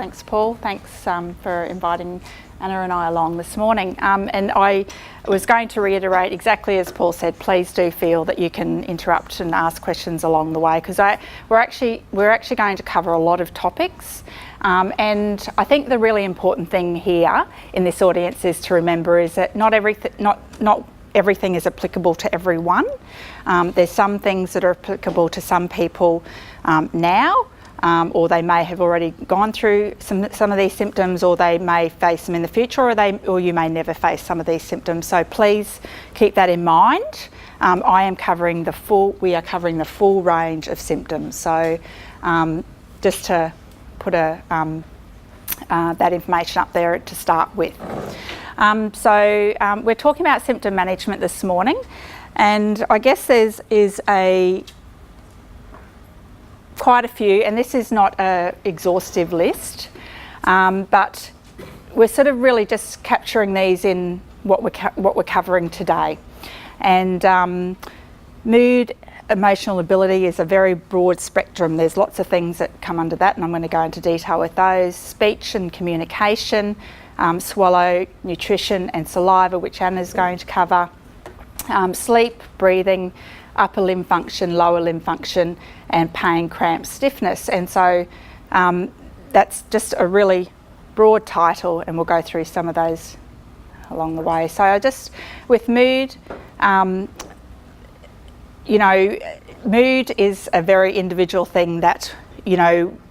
Thanks, Paul. Thanks for inviting Anna and I along this morning. And I was going to reiterate exactly as Paul said, please do feel that you can interrupt and ask questions along the way, because we're actually going to cover a lot of topics. And I think the really important thing here in this audience is to remember is that not everything is applicable to everyone. There's some things that are applicable to some people now, or they may have already gone through some of these symptoms, or they may face them in the future, or you may never face some of these symptoms. So please keep that in mind. We are covering the full range of symptoms. So just to put that information up there to start with. We're talking about symptom management this morning, and I guess is quite a few, and this is not an exhaustive list, but we're sort of really just capturing these in what we're covering today. And mood, emotional ability is a very broad spectrum. There's lots of things that come under that, and I'm going to go into detail with those. Speech and communication, swallow, nutrition and saliva, which Anna's going to cover. Sleep, breathing, upper limb function, lower limb function, and pain, cramp, stiffness. And so that's just a really broad title, and we'll go through some of those along the way. So with mood, mood is a very individual thing that,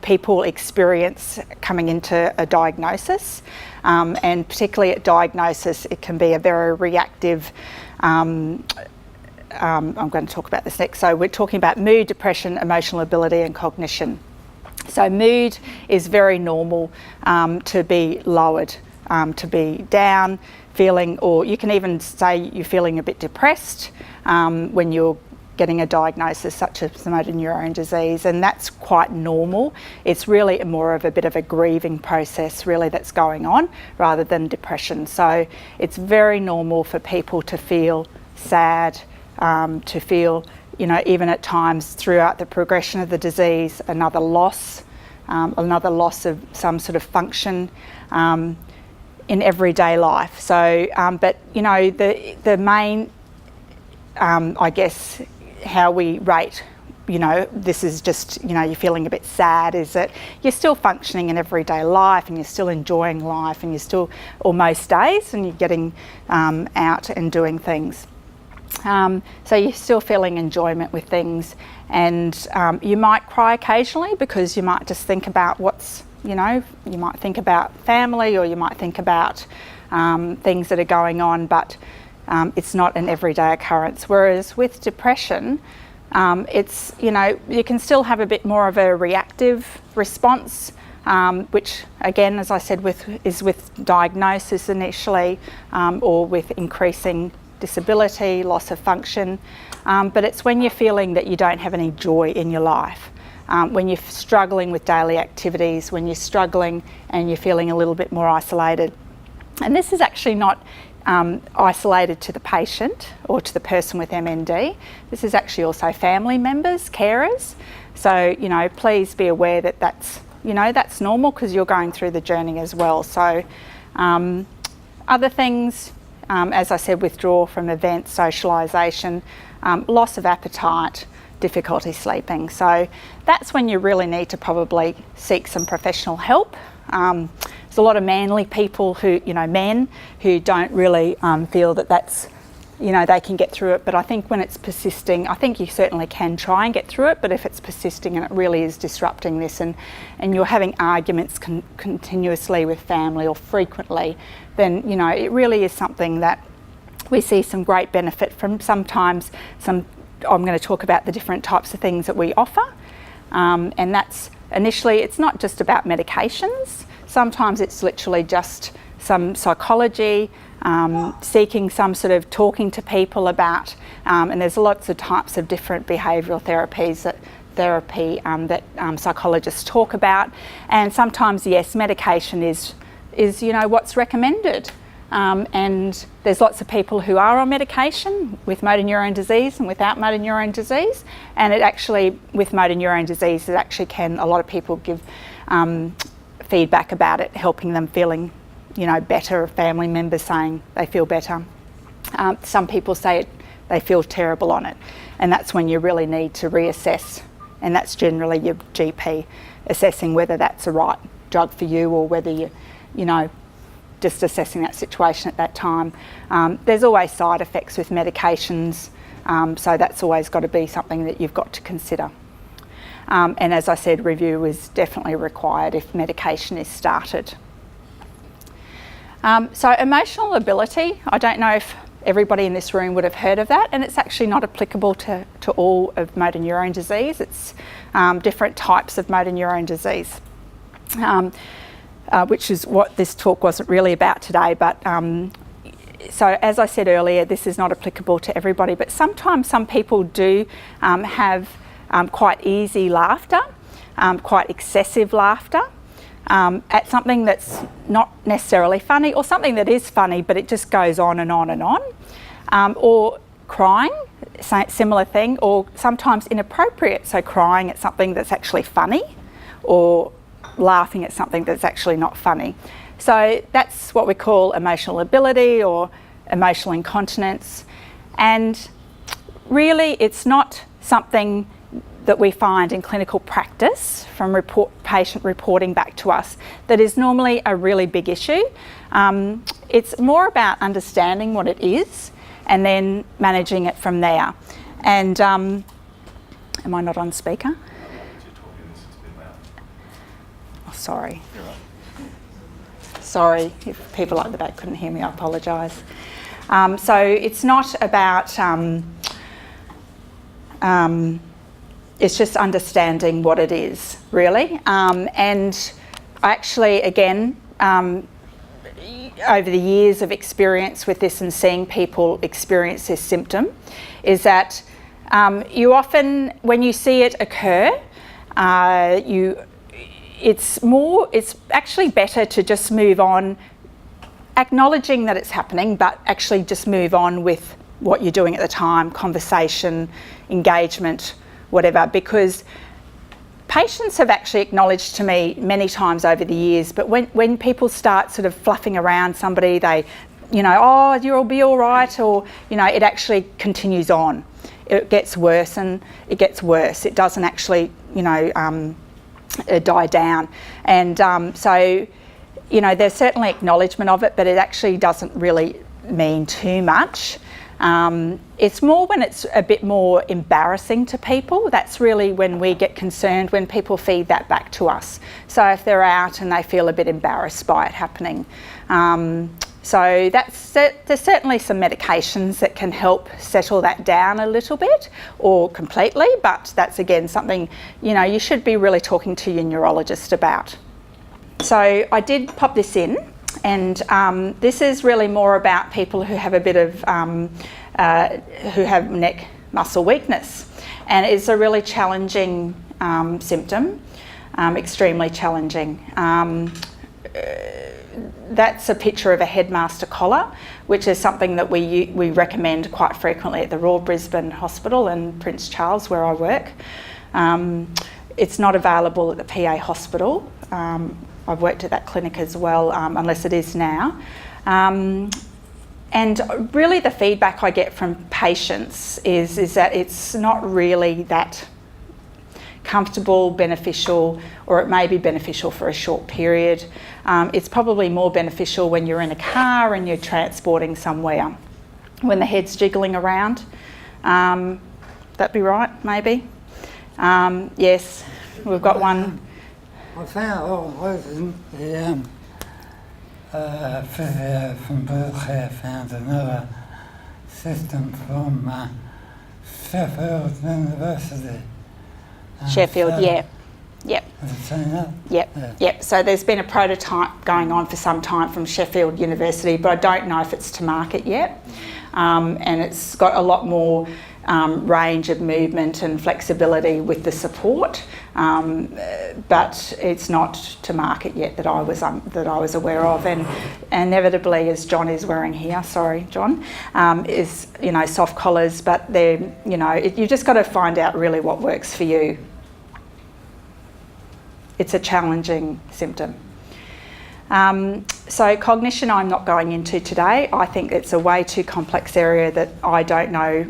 people experience coming into a diagnosis. And particularly at diagnosis, it can be a very reactive, I'm going to talk about this next. So we're talking about mood, depression, emotional ability and cognition. So mood is very normal to be lowered, to be down, feeling, or you can even say you're feeling a bit depressed when you're getting a diagnosis such as motor neurone disease, and that's quite normal. It's really more of a bit of a grieving process really that's going on rather than depression. So it's very normal for people to feel sad, to feel, even at times throughout the progression of the disease, another loss of some sort of function in everyday life. So, but the main, I guess, how we rate, this is just, you're feeling a bit sad, is that you're still functioning in everyday life and you're still enjoying life and you're still, or most days, and you're getting out and doing things. So you're still feeling enjoyment with things, and you might cry occasionally because you might just think about you might think about family, or you might think about things that are going on, but it's not an everyday occurrence. Whereas with depression, it's, you can still have a bit more of a reactive response, which again, as I said, is with diagnosis initially, or with increasing disability, loss of function, but it's when you're feeling that you don't have any joy in your life, when you're struggling with daily activities, when you're struggling and you're feeling a little bit more isolated. And this is actually not isolated to the patient or to the person with MND. This is actually also family members, carers. So, please be aware that that's normal, because you're going through the journey as well. So other things, as I said, withdrawal from events, socialisation, loss of appetite, difficulty sleeping. So that's when you really need to probably seek some professional help. There's a lot of manly people who, men who don't really feel that that's, they can get through it. But I think when it's persisting, I think you certainly can try and get through it. But if it's persisting and it really is disrupting this, and you're having arguments continuously with family or frequently, then, it really is something that we see some great benefit from. Sometimes I'm going to talk about the different types of things that we offer. And that's initially, it's not just about medications. Sometimes it's literally just some psychology, seeking some sort of talking to people about, and there's lots of types of different behavioural therapies that psychologists talk about. And sometimes, yes, medication is what's recommended. And there's lots of people who are on medication with motor neurone disease and without motor neurone disease. And it actually, with motor neurone disease, a lot of people give feedback about it helping them feeling, you know, better, family members saying they feel better. Some people say they feel terrible on it, and that's when you really need to reassess, and that's generally your GP assessing whether that's the right drug for you or whether you know, just assessing that situation at that time. There's always side effects with medications, so that's always got to be something that you've got to consider. And as I said, review is definitely required if medication is started. So emotional ability, I don't know if everybody in this room would have heard of that, and it's actually not applicable to all of motor neurone disease. It's different types of motor neurone disease, which is what this talk wasn't really about today. But so as I said earlier, this is not applicable to everybody, but sometimes some people do have quite easy laughter, quite excessive laughter, at something that's not necessarily funny, or something that is funny but it just goes on and on and on, or crying, similar thing, or sometimes inappropriate, so crying at something that's actually funny, or laughing at something that's actually not funny. So that's what we call emotional ability or emotional incontinence, and really it's not something that we find in clinical practice from patient reporting back to us that is normally a really big issue. It's more about understanding what it is and then managing it from there. And am I not on speaker? Oh, sorry. Sorry, if people at the back couldn't hear me, I apologise. So it's not about it's just understanding what it is, really. And actually, again, over the years of experience with this and seeing people experience this symptom, is that you often, when you see it occur, it's actually better to just move on, acknowledging that it's happening, but actually just move on with what you're doing at the time, conversation, engagement, whatever, because patients have actually acknowledged to me many times over the years, but when people start sort of fluffing around somebody, they, you know, oh, you'll be all right, or, you know, it actually continues on. It gets worse and it gets worse. It doesn't actually, you know, die down. And so, you know, there's certainly acknowledgement of it, but it actually doesn't really mean too much. It's more when it's a bit more embarrassing to people. That's really when we get concerned, when people feed that back to us. So if they're out and they feel a bit embarrassed by it happening. So there's certainly some medications that can help settle that down a little bit or completely, but that's again something, you know, you should be really talking to your neurologist about. So I did pop this in. And this is really more about people who have a bit of, who have neck muscle weakness. And it's a really challenging symptom, extremely challenging. That's a picture of a headmaster collar, which is something that we recommend quite frequently at the Royal Brisbane Hospital and Prince Charles, where I work. It's not available at the PA hospital. I've worked at that clinic as well, unless it is now. And really the feedback I get from patients is that it's not really that comfortable, beneficial, or it may be beneficial for a short period. It's probably more beneficial when you're in a car and you're transporting somewhere, when the head's jiggling around. That'd be right, maybe? Yes, we've got one. I found, the physio from Berkeley found another system from Sheffield University. Sheffield, yeah. Yep. Have you seen that? Yep, yeah. Yep. So there's been a prototype going on for some time from Sheffield University, but I don't know if it's to market yet. And it's got a lot more range of movement and flexibility with the support, but it's not to market yet that I was aware of. And inevitably, as John is wearing here, sorry, John, is, you know, soft collars, but they're, you know, you just got to find out really what works for you. It's a challenging symptom. So cognition I'm not going into today. I think it's a way too complex area that I don't know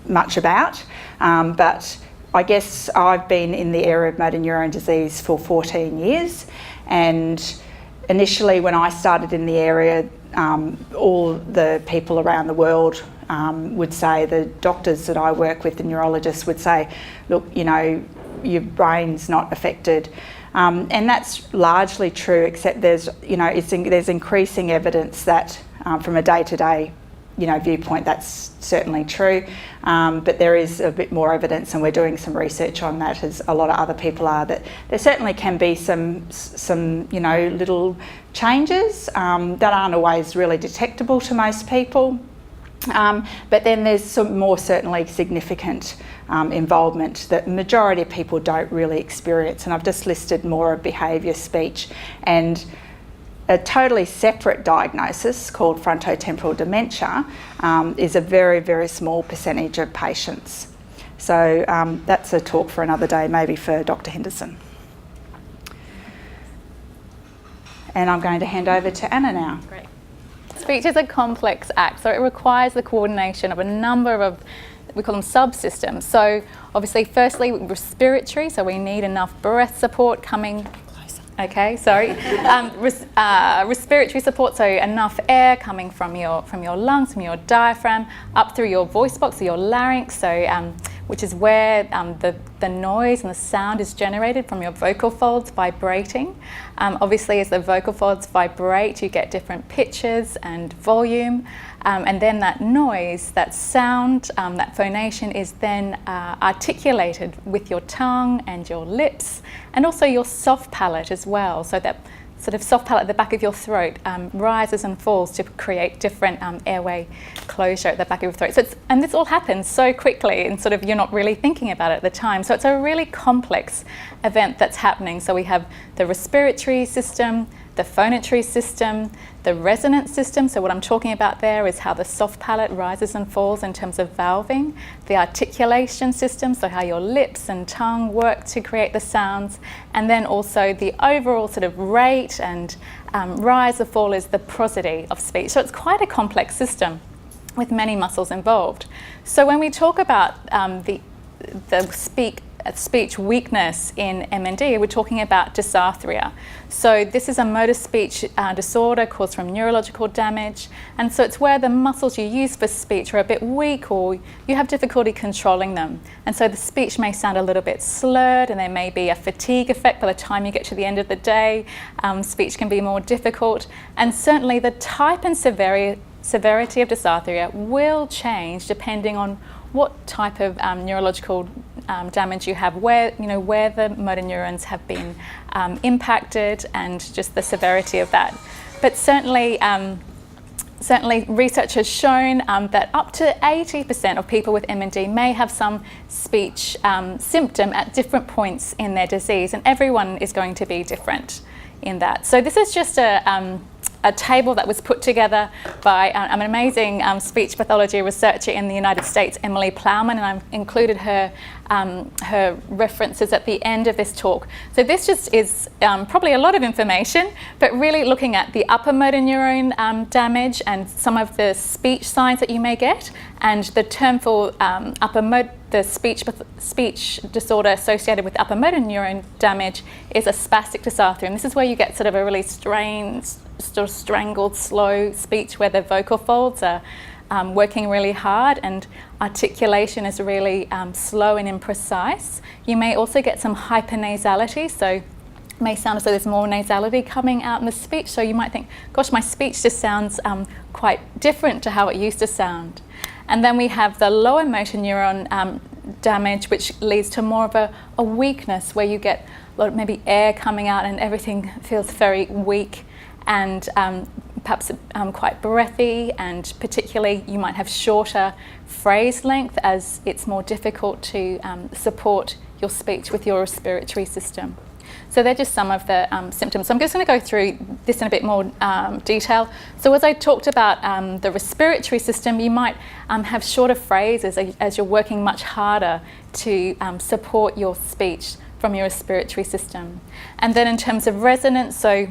much about, but I guess I've been in the area of motor neurone disease for 14 years, and initially when I started in the area, all the people around the world would say, the doctors that I work with, the neurologists would say, look, you know, your brain's not affected. And that's largely true, except there's increasing evidence that from a day-to-day, viewpoint, that's certainly true. But there is a bit more evidence, and we're doing some research on that, as a lot of other people are, that there certainly can be some little changes that aren't always really detectable to most people. But then there's some more certainly significant involvement that the majority of people don't really experience, and I've just listed more of behaviour, speech, and a totally separate diagnosis called frontotemporal dementia is a very, very small percentage of patients. So that's a talk for another day, maybe for Dr. Henderson. And I'm going to hand over to Anna now. Great. Speech is a complex act, so it requires the coordination of a number of, we call them subsystems. So obviously, firstly, respiratory, so we need enough breath support coming. Okay, sorry. Respiratory support, so enough air coming from your lungs, from your diaphragm, up through your voice box, or your larynx, so which is where the noise and the sound is generated from your vocal folds vibrating. Obviously, as the vocal folds vibrate, you get different pitches and volume, and then that noise, that sound, that phonation is then articulated with your tongue and your lips, and also your soft palate as well. So that sort of soft palate at the back of your throat rises and falls to create different airway closure at the back of your throat. So and this all happens so quickly, and sort of you're not really thinking about it at the time. So it's a really complex event that's happening. So we have the respiratory system, the phonatory system, the resonance system. So what I'm talking about there is how the soft palate rises and falls in terms of valving. The articulation system, so how your lips and tongue work to create the sounds. And then also the overall sort of rate and rise or fall is the prosody of speech. So it's quite a complex system with many muscles involved. So when we talk about the speech weakness in MND, we're talking about dysarthria. So this is a motor speech disorder caused from neurological damage, and so it's where the muscles you use for speech are a bit weak, or you have difficulty controlling them, and so the speech may sound a little bit slurred, and there may be a fatigue effect by the time you get to the end of the day. Speech can be more difficult, and certainly the type and severity of dysarthria will change depending on what type of neurological damage you have, where the motor neurons have been impacted, and just the severity of that. But certainly research has shown that up to 80% of people with MND may have some speech symptom at different points in their disease, and everyone is going to be different in that. So this is just a table that was put together by an amazing speech pathology researcher in the United States, Emily Plowman, and I've included her references at the end of this talk. So this just is probably a lot of information, but really looking at the upper motor neuron damage and some of the speech signs that you may get, and the term for the speech disorder associated with upper motor neuron damage is a spastic dysarthria, and this is where you get sort of a really sort of strangled, slow speech where the vocal folds are working really hard and articulation is really slow and imprecise. You may also get some hypernasality, so it may sound as though there's more nasality coming out in the speech, so you might think, gosh, my speech just sounds quite different to how it used to sound. And then we have the lower motor neuron damage, which leads to more of a weakness where you get a lot of maybe air coming out and everything feels very weak and perhaps quite breathy, and particularly you might have shorter phrase length as it's more difficult to support your speech with your respiratory system. So they're just some of the symptoms. So I'm just going to go through this in a bit more detail. So as I talked about the respiratory system, you might have shorter phrases as you're working much harder to support your speech from your respiratory system. And then in terms of resonance, so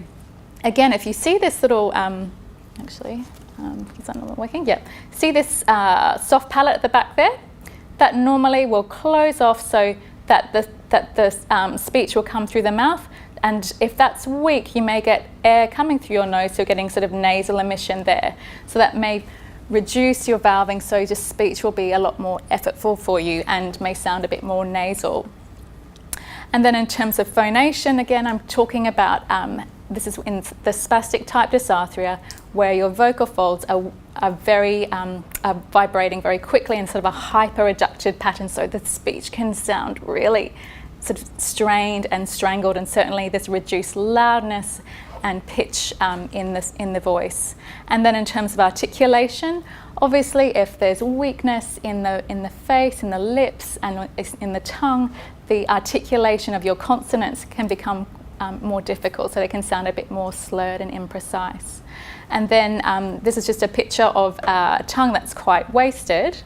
again, if you see this little, actually, is that not working? Yep. See this soft palate at the back there? That normally will close off so that the speech will come through the mouth. And if that's weak, you may get air coming through your nose, so you're getting sort of nasal emission there. So that may reduce your valving, so just speech will be a lot more effortful for you and may sound a bit more nasal. And then in terms of phonation, again, I'm talking about, this is in the spastic type dysarthria, where your vocal folds are vibrating very quickly in sort of a hyper-reducted pattern, so the speech can sound really sort of strained and strangled, and certainly there's reduced loudness and pitch in the voice. And then in terms of articulation, obviously if there's weakness in the face, in the lips, and in the tongue, the articulation of your consonants can become more difficult, so they can sound a bit more slurred and imprecise. And then this is just a picture of a tongue that's quite wasted.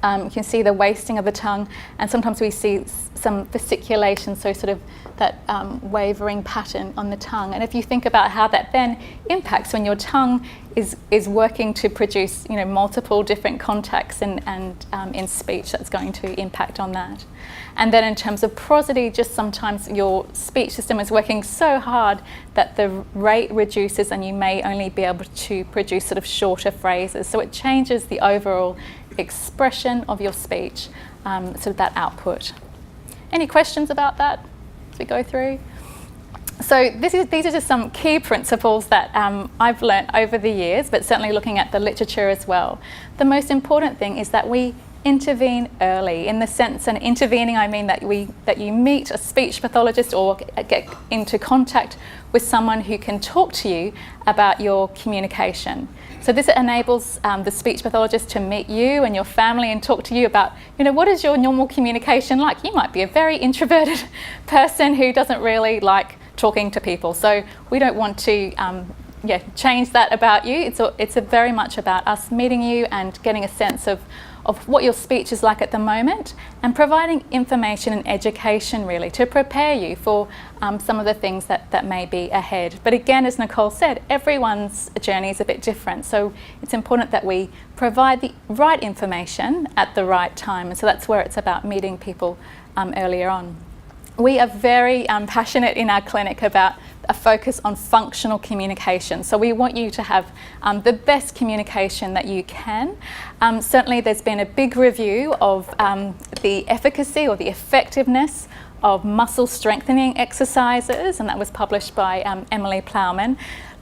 You can see the wasting of the tongue, and sometimes we see some fasciculation, so sort of that wavering pattern on the tongue. And if you think about how that then impacts when your tongue is working to produce, multiple different contacts and in speech, that's going to impact on that. And then in terms of prosody, just sometimes your speech system is working so hard that the rate reduces and you may only be able to produce sort of shorter phrases. So it changes the overall expression of your speech, sort of that output. Any questions about that as we go through? So these are just some key principles that I've learnt over the years, but certainly looking at the literature as well. The most important thing is that we intervene early, in the sense, and intervening I mean that you meet a speech pathologist or get into contact with someone who can talk to you about your communication. So this enables the speech pathologist to meet you and your family and talk to you about, what is your normal communication like? You might be a very introverted person who doesn't really like talking to people. So we don't want to change that about you. It's very much about us meeting you and getting a sense of what your speech is like at the moment, and providing information and education really to prepare you for some of the things that may be ahead. But again, as Nicole said, everyone's journey is a bit different, so it's important that we provide the right information at the right time, and so that's where it's about meeting people earlier on. We are very passionate in our clinic about a focus on functional communication. So we want you to have the best communication that you can. Certainly there's been a big review of the efficacy or the effectiveness of muscle strengthening exercises, and that was published by Emily Plowman.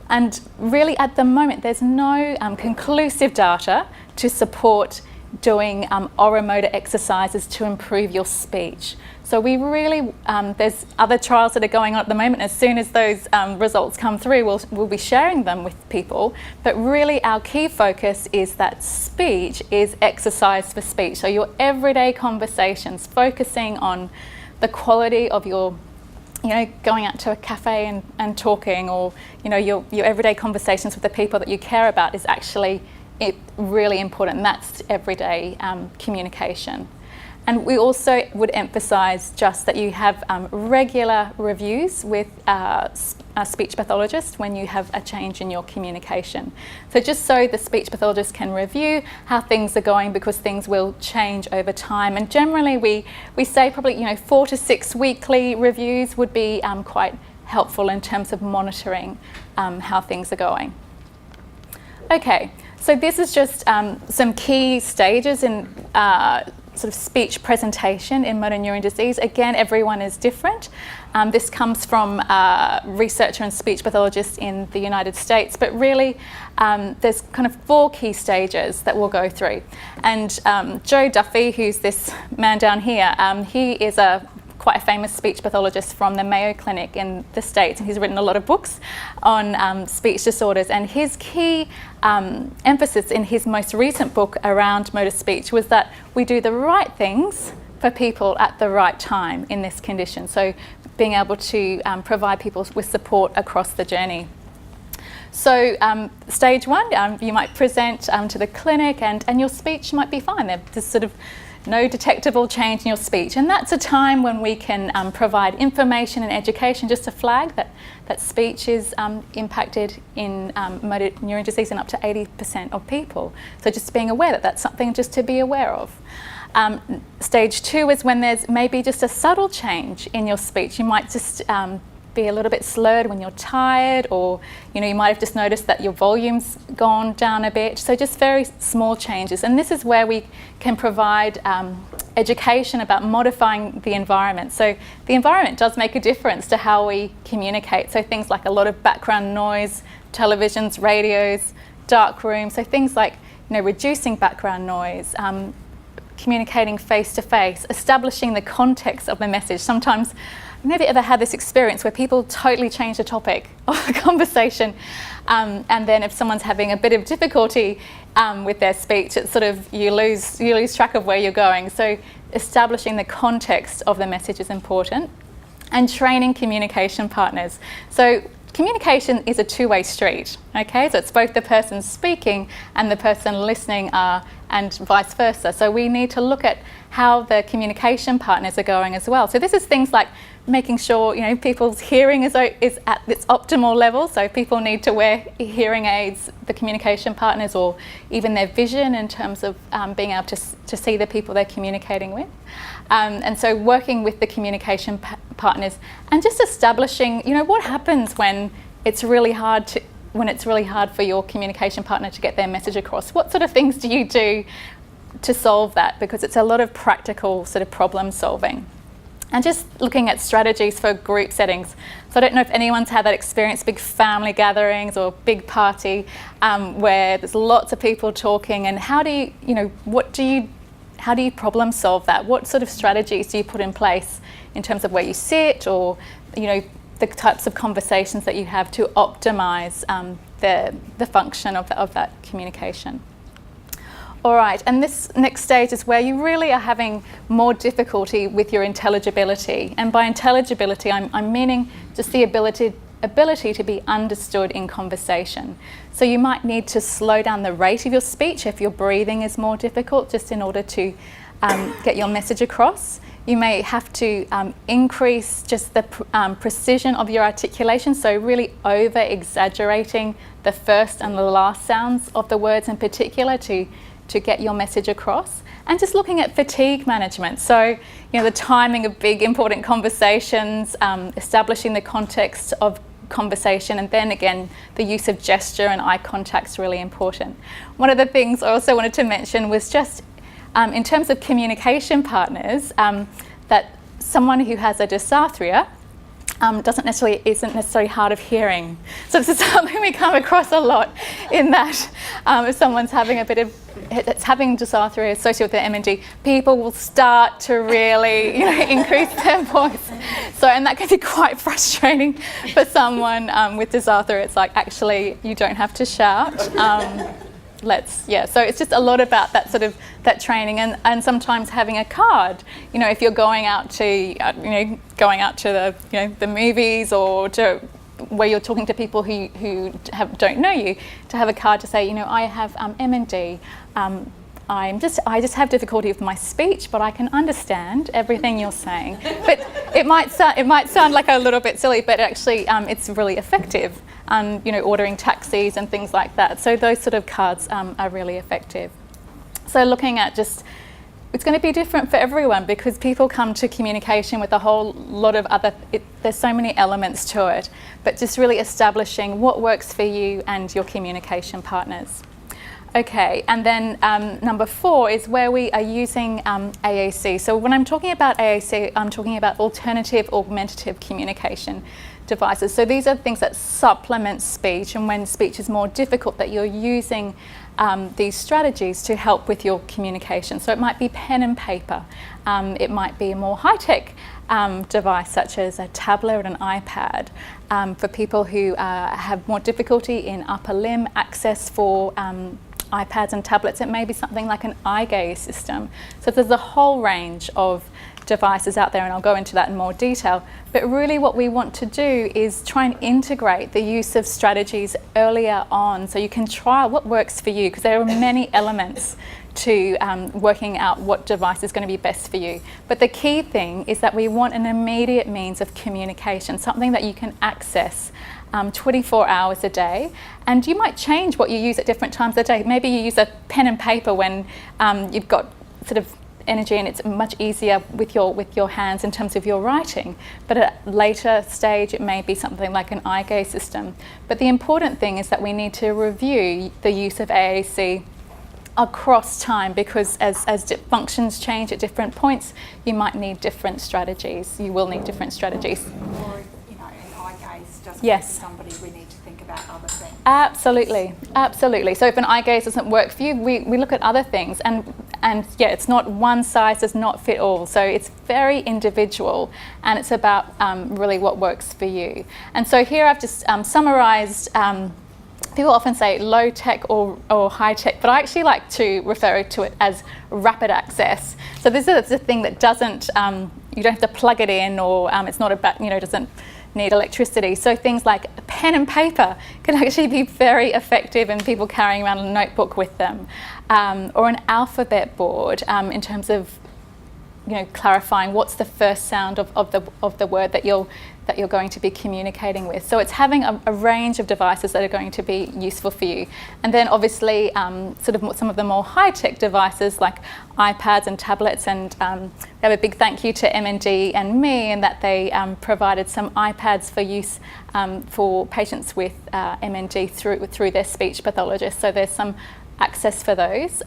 And really at the moment there's no conclusive data to support doing oromotor exercises to improve your speech. So we really, there's other trials that are going on at the moment. As soon as those results come through, we'll be sharing them with people. But really our key focus is that speech is exercise for speech. So your everyday conversations, focusing on the quality of your, going out to a cafe and talking, or, your everyday conversations with the people that you care about is actually really important, and that's everyday communication. And we also would emphasise just that you have regular reviews with a speech pathologist when you have a change in your communication. So just so the speech pathologist can review how things are going, because things will change over time. And generally we say probably 4 to 6 weekly reviews would be quite helpful in terms of monitoring how things are going. Okay, so this is just some key stages in sort of speech presentation in motor neurone disease. Again, everyone is different. This comes from a researcher and speech pathologist in the United States, but really there's kind of 4 key stages that we'll go through. And Joe Duffy, who's this man down here, he is quite a famous speech pathologist from the Mayo Clinic in the States, and he's written a lot of books on speech disorders, and his key emphasis in his most recent book around motor speech was that we do the right things for people at the right time in this condition, so being able to provide people with support across the journey. So stage 1, you might present to the clinic and your speech might be fine. There's sort of no detectable change in your speech. And that's a time when we can provide information and education just to flag that speech is impacted in motor neurone disease in up to 80% of people. So just being aware that that's something just to be aware of. Stage 2 is when there's maybe just a subtle change in your speech. You might just be a little bit slurred when you're tired, or you might have just noticed that your volume's gone down a bit. So just very small changes, and this is where we can provide education about modifying the environment. So the environment does make a difference to how we communicate. So things like a lot of background noise, televisions, radios, dark rooms. So things like reducing background noise, communicating face to face, establishing the context of the message. Sometimes, have you ever had this experience where people totally change the topic of the conversation, and then if someone's having a bit of difficulty with their speech, it's sort of you lose track of where you're going. So establishing the context of the message is important, and training communication partners. So communication is a two-way street, okay? So it's both the person speaking and the person listening and vice versa. So we need to look at how the communication partners are going as well. So this is things like making sure people's hearing is at its optimal level. So people need to wear hearing aids, the communication partners, or even their vision in terms of being able to see the people they're communicating with. And so working with the communication partners and just establishing, what happens when it's really hard for your communication partner to get their message across. What sort of things do you do to solve that? Because it's a lot of practical sort of problem solving. And just looking at strategies for group settings. So I don't know if anyone's had that experience, big family gatherings or big party where there's lots of people talking, and how do you problem solve that? What sort of strategies do you put in place in terms of where you sit, or the types of conversations that you have to optimize the function of that communication? All right, and this next stage is where you really are having more difficulty with your intelligibility. And by intelligibility, I'm meaning just the ability to be understood in conversation. So you might need to slow down the rate of your speech if your breathing is more difficult, just in order to get your message across. You may have to increase just the precision of your articulation, so really over-exaggerating the first and the last sounds of the words in particular to get your message across. And just looking at fatigue management. So, the timing of big important conversations, establishing the context of conversation, and then again, the use of gesture and eye contact is really important. One of the things I also wanted to mention was just in terms of communication partners, that someone who has a dysarthria isn't necessarily hard of hearing. So this is something we come across a lot, in that if someone's having having dysarthria associated with their MND, people will start to really increase their voice. So, and that can be quite frustrating for someone with dysarthria. It's like, actually, you don't have to shout. So it's just a lot about that training, and sometimes having a card. If you're going out to the movies, or to where you're talking to people who don't know you, to have a card to say, I have MND. I just have difficulty with my speech, but I can understand everything you're saying. But it might sound like a little bit silly, but actually it's really effective. Ordering taxis and things like that. So those sort of cards are really effective. So looking at it's going to be different for everyone, because people come to communication with a whole lot of there's so many elements to it, but just really establishing what works for you and your communication partners. Okay, and then number 4 is where we are using AAC. So when I'm talking about AAC, I'm talking about alternative augmentative communication devices. So these are things that supplement speech, and when speech is more difficult, that you're using these strategies to help with your communication. So it might be pen and paper. It might be a more high-tech device, such as a tablet or an iPad. For people who have more difficulty in upper limb access for iPads and tablets, it may be something like an eye gaze system. So there's a whole range of devices out there, and I'll go into that in more detail. But really what we want to do is try and integrate the use of strategies earlier on, so you can try what works for you, because there are many elements to working out what device is going to be best for you. But the key thing is that we want an immediate means of communication, something that you can access 24 hours a day. And you might change what you use at different times of the day. Maybe you use a pen and paper when you've got sort of energy and it's much easier with your hands in terms of your writing. But at a later stage it may be something like an eye gaze system. But the important thing is that we need to review the use of AAC across time, because as functions change at different points, you might need different strategies. You will need different strategies. Or, you know, an eye gaze doesn't Yes. work for somebody, we need to think about other things. Absolutely, absolutely. So if an eye gaze doesn't work for you, we look at other things, and yeah, it's not one size does not fit all. So it's very individual, and it's about really what works for you. And so here I've just summarised. People often say low tech or high tech, but I actually like to refer to it as rapid access. So this is a thing that doesn't, you don't have to plug it in, or it's not about, doesn't need electricity. So things like pen and paper can actually be very effective in people carrying around a notebook with them, or an alphabet board in terms of clarifying what's the first sound of the word that you're going to be communicating with. So it's having a range of devices that are going to be useful for you. And then obviously some of the more high-tech devices like iPads and tablets, and we have a big thank you to MND and me in that they provided some iPads for use for patients with MND through their speech pathologist. So there's some access for those.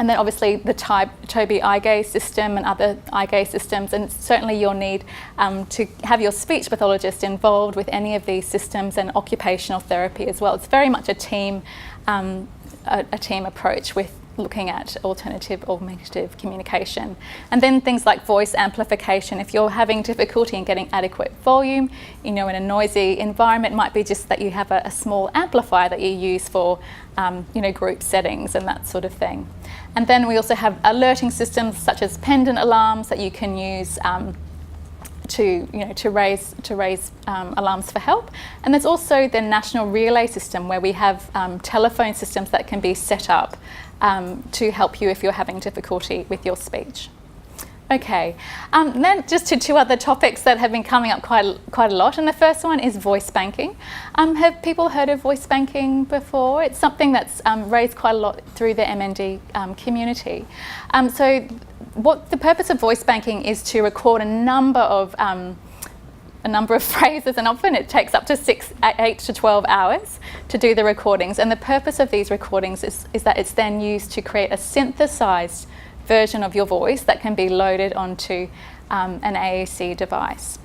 And then obviously the Tobii eye gaze system and other eye gaze systems, and certainly you'll need to have your speech pathologist involved with any of these systems, and occupational therapy as well. It's very much a team approach with looking at augmentative communication. And then things like voice amplification. If you're having difficulty in getting adequate volume, in a noisy environment, it might be just that you have a small amplifier that you use for group settings and that sort of thing. And then we also have alerting systems such as pendant alarms that you can use to raise alarms for help. And there's also the national relay system, where we have telephone systems that can be set up to help you if you're having difficulty with your speech. Okay, then just to two other topics that have been coming up quite a lot, and the first one is voice banking. Have people heard of voice banking before? It's something that's raised quite a lot through the MND community. So what the purpose of voice banking is to record a number of phrases, and often it takes up to 8 to 12 hours to do the recordings. And the purpose of these recordings is that it's then used to create a synthesized version of your voice that can be loaded onto an AAC device.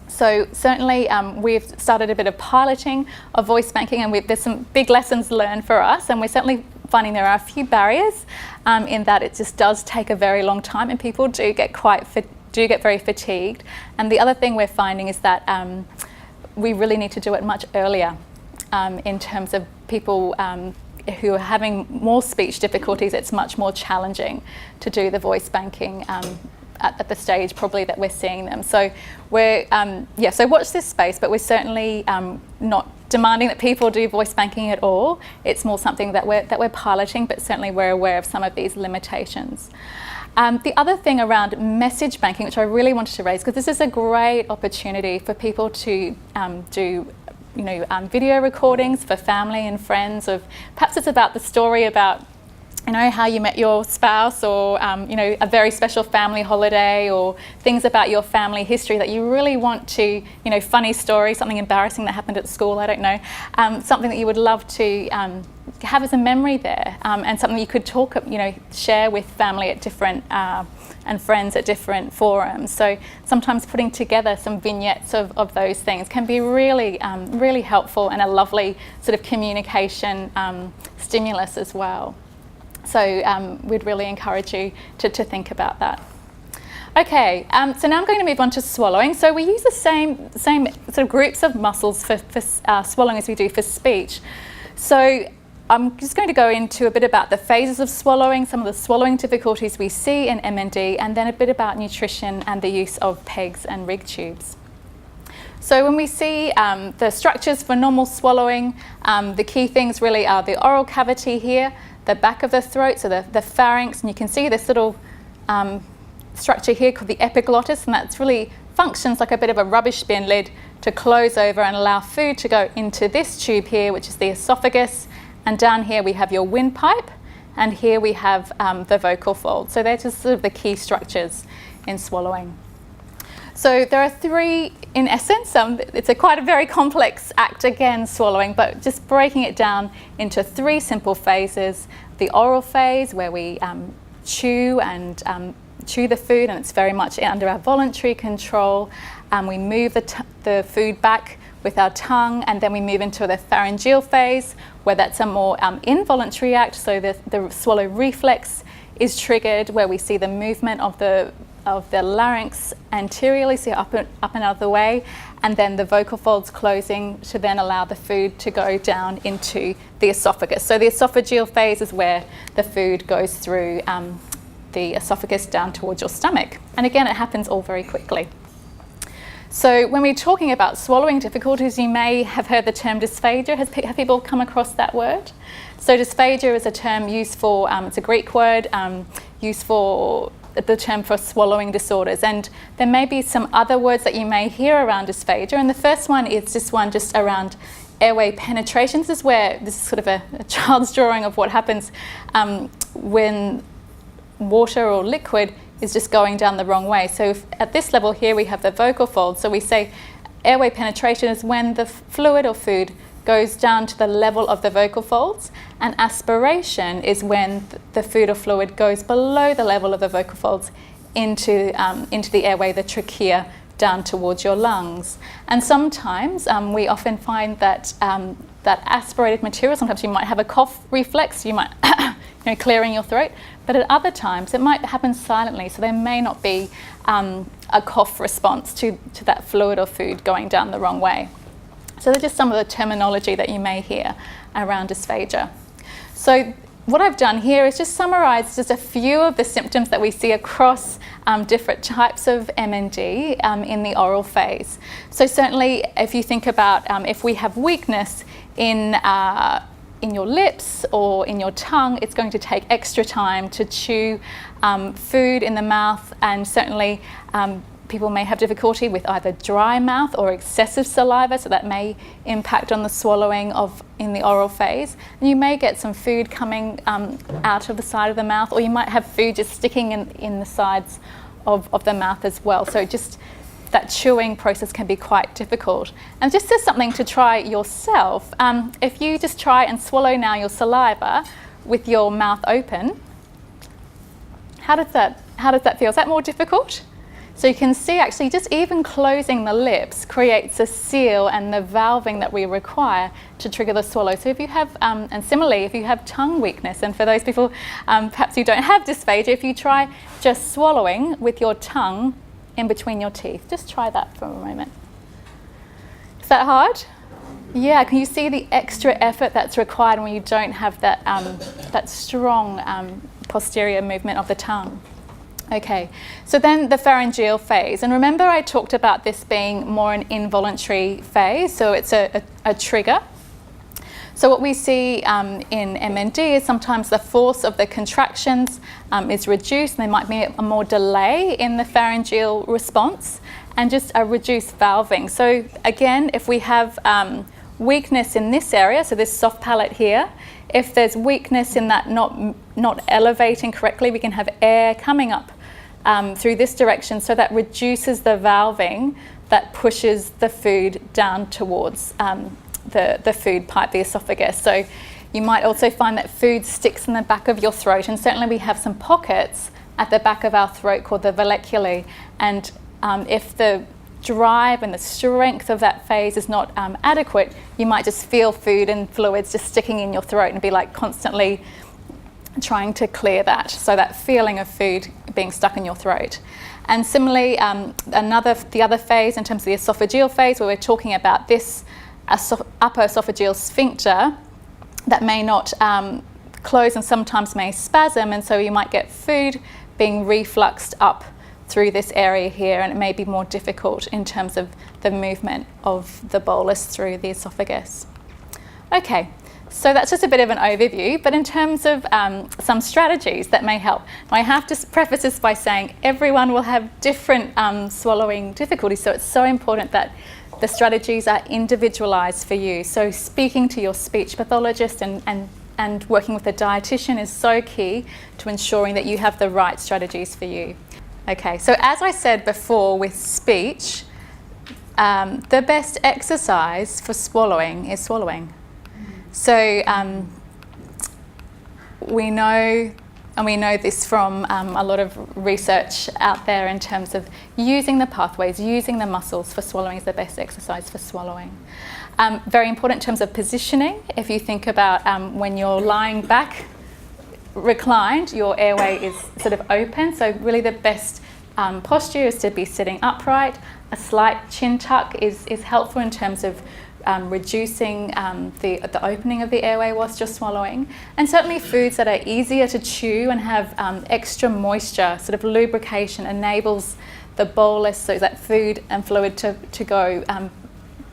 So certainly we've started a bit of piloting of voice banking, and there's some big lessons learned for us, and we're certainly finding there are a few barriers in that it just does take a very long time, and people do get very fatigued. And the other thing we're finding is that we really need to do it much earlier in terms of people who are having more speech difficulties. It's much more challenging to do the voice banking at the stage probably that we're seeing them. So we're so watch this space, but we're certainly not demanding that people do voice banking at all. It's more something that we're piloting, but certainly we're aware of some of these limitations. The other thing around message banking, which I really wanted to raise, because this is a great opportunity for people to do video recordings for family and friends of, perhaps it's about the story about how you met your spouse, or a very special family holiday, or things about your family history that you really want to, funny story, something embarrassing that happened at school, I don't know, something that you would love to have as a memory there, and something you could share with family at different and friends at different forums. So sometimes putting together some vignettes of those things can be really really helpful, and a lovely sort of communication stimulus as well. So we'd really encourage you to think about that. Okay, so now I'm going to move on to swallowing. So we use the same sort of groups of muscles for swallowing as we do for speech. So I'm just going to go into a bit about the phases of swallowing, some of the swallowing difficulties we see in MND, and then a bit about nutrition and the use of pegs and rig tubes. So when we see the structures for normal swallowing, the key things really are the oral cavity here, the back of the throat, so the pharynx, and you can see this little structure here called the epiglottis, and that's really functions like a bit of a rubbish bin lid to close over and allow food to go into this tube here, which is the esophagus, and down here we have your windpipe, and here we have the vocal fold. So they're just sort of the key structures in swallowing. So there are three, in essence, it's quite a very complex act again, swallowing, but just breaking it down into three simple phases. The oral phase, where we chew and chew the food, and it's very much under our voluntary control. We move the food back with our tongue, and then we move into the pharyngeal phase, where that's a more involuntary act, so the swallow reflex is triggered, where we see the movement of the larynx anteriorly, so up and out of the way, and then the vocal folds closing to then allow the food to go down into the esophagus. So the esophageal phase is where the food goes through the esophagus down towards your stomach. And again, it happens all very quickly. So when we're talking about swallowing difficulties, you may have heard the term dysphagia. Have people come across that word? So dysphagia is a term used for, it's a Greek word, used for the term for swallowing disorders. And there may be some other words that you may hear around dysphagia. And the first one is this one just around airway penetration. This is sort of a child's drawing of what happens when water or liquid is just going down the wrong way. So at this level here we have the vocal fold. So we say airway penetration is when the fluid or food goes down to the level of the vocal folds, and aspiration is when the food or fluid goes below the level of the vocal folds into the airway, the trachea, down towards your lungs. And sometimes we often find that that aspirated material, sometimes you might have a cough reflex, you might clearing your throat, but at other times it might happen silently, so there may not be a cough response to that fluid or food going down the wrong way. So they're just some of the terminology that you may hear around dysphagia. So what I've done here is just summarise just a few of the symptoms that we see across different types of MND in the oral phase. So certainly if you think about if we have weakness in your lips or in your tongue, it's going to take extra time to chew food in the mouth, and certainly people may have difficulty with either dry mouth or excessive saliva, so that may impact on the swallowing in the oral phase. And you may get some food coming out of the side of the mouth, or you might have food just sticking in the sides of the mouth as well. So just that chewing process can be quite difficult. And just as something to try yourself, if you just try and swallow now your saliva with your mouth open, how does that feel? Is that more difficult? So you can see actually just even closing the lips creates a seal and the valving that we require to trigger the swallow. So if you have, and similarly, if you have tongue weakness, and for those people perhaps who don't have dysphagia, if you try just swallowing with your tongue in between your teeth, just try that for a moment. Is that hard? Yeah, can you see the extra effort that's required when you don't have that, that strong posterior movement of the tongue? Okay, so then the pharyngeal phase, and remember I talked about this being more an involuntary phase, so it's a trigger. So what we see in MND is sometimes the force of the contractions is reduced, and there might be a more delay in the pharyngeal response and just a reduced valving. So again, if we have weakness in this area, so this soft palate here, if there's weakness in that not elevating correctly, we can have air coming up through this direction, so that reduces the valving that pushes the food down towards the food pipe, the esophagus. So you might also find that food sticks in the back of your throat, and certainly we have some pockets at the back of our throat called the valleculae, and if the drive and the strength of that phase is not adequate, you might just feel food and fluids just sticking in your throat and be like constantly trying to clear that, so that feeling of food being stuck in your throat. And similarly, the other phase in terms of the esophageal phase, where we're talking about this upper esophageal sphincter, that may not close and sometimes may spasm, and so you might get food being refluxed up through this area here, and it may be more difficult in terms of the movement of the bolus through the esophagus. Okay, so that's just a bit of an overview, but in terms of some strategies that may help, I have to preface this by saying everyone will have different swallowing difficulties, so it's so important that the strategies are individualised for you. So speaking to your speech pathologist and working with a dietitian is so key to ensuring that you have the right strategies for you. Okay, so as I said before with speech, the best exercise for swallowing is swallowing. So we know this from a lot of research out there in terms of using the pathways, using the muscles for swallowing is the best exercise for swallowing. Very important in terms of positioning. If you think about when you're lying back, reclined, your airway is sort of open, so really the best posture is to be sitting upright. A slight chin tuck is helpful in terms of reducing the opening of the airway whilst you're swallowing. And certainly foods that are easier to chew and have extra moisture, sort of lubrication, enables the bolus, so that food and fluid to go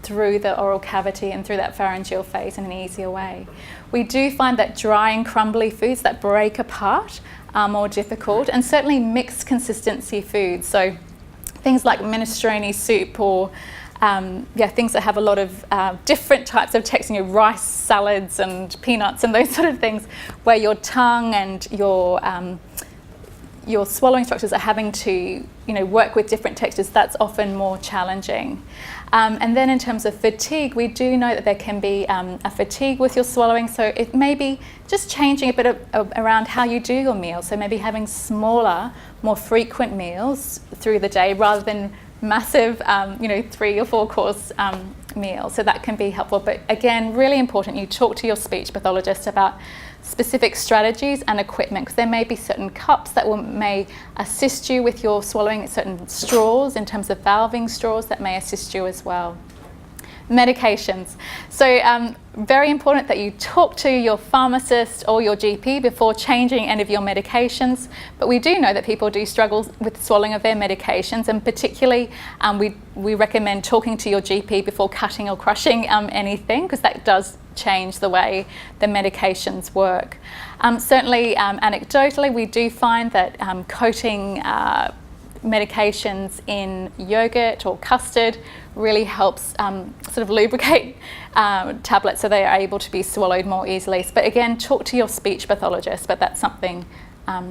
through the oral cavity and through that pharyngeal phase in an easier way. We do find that dry and crumbly foods that break apart are more difficult, and certainly mixed consistency foods, so things like minestrone soup or things that have a lot of different types of texture, rice salads and peanuts and those sort of things, where your tongue and your swallowing structures are having to work with different textures. That's often more challenging. And then in terms of fatigue, we do know that there can be a fatigue with your swallowing, so it may be just changing a bit around how you do your meals, so maybe having smaller, more frequent meals through the day rather than massive 3 or 4 course meals. So that can be helpful, but again, really important you talk to your speech pathologist about specific strategies and equipment, because there may be certain cups that may assist you with your swallowing, certain straws in terms of valving straws that may assist you as well. Medications. So very important that you talk to your pharmacist or your GP before changing any of your medications, but we do know that people do struggle with swallowing of their medications, and particularly we recommend talking to your GP before cutting or crushing anything, because that does change the way the medications work. Certainly anecdotally we do find that coating medications in yogurt or custard really helps sort of lubricate tablets so they are able to be swallowed more easily. But again, talk to your speech pathologist, but that's something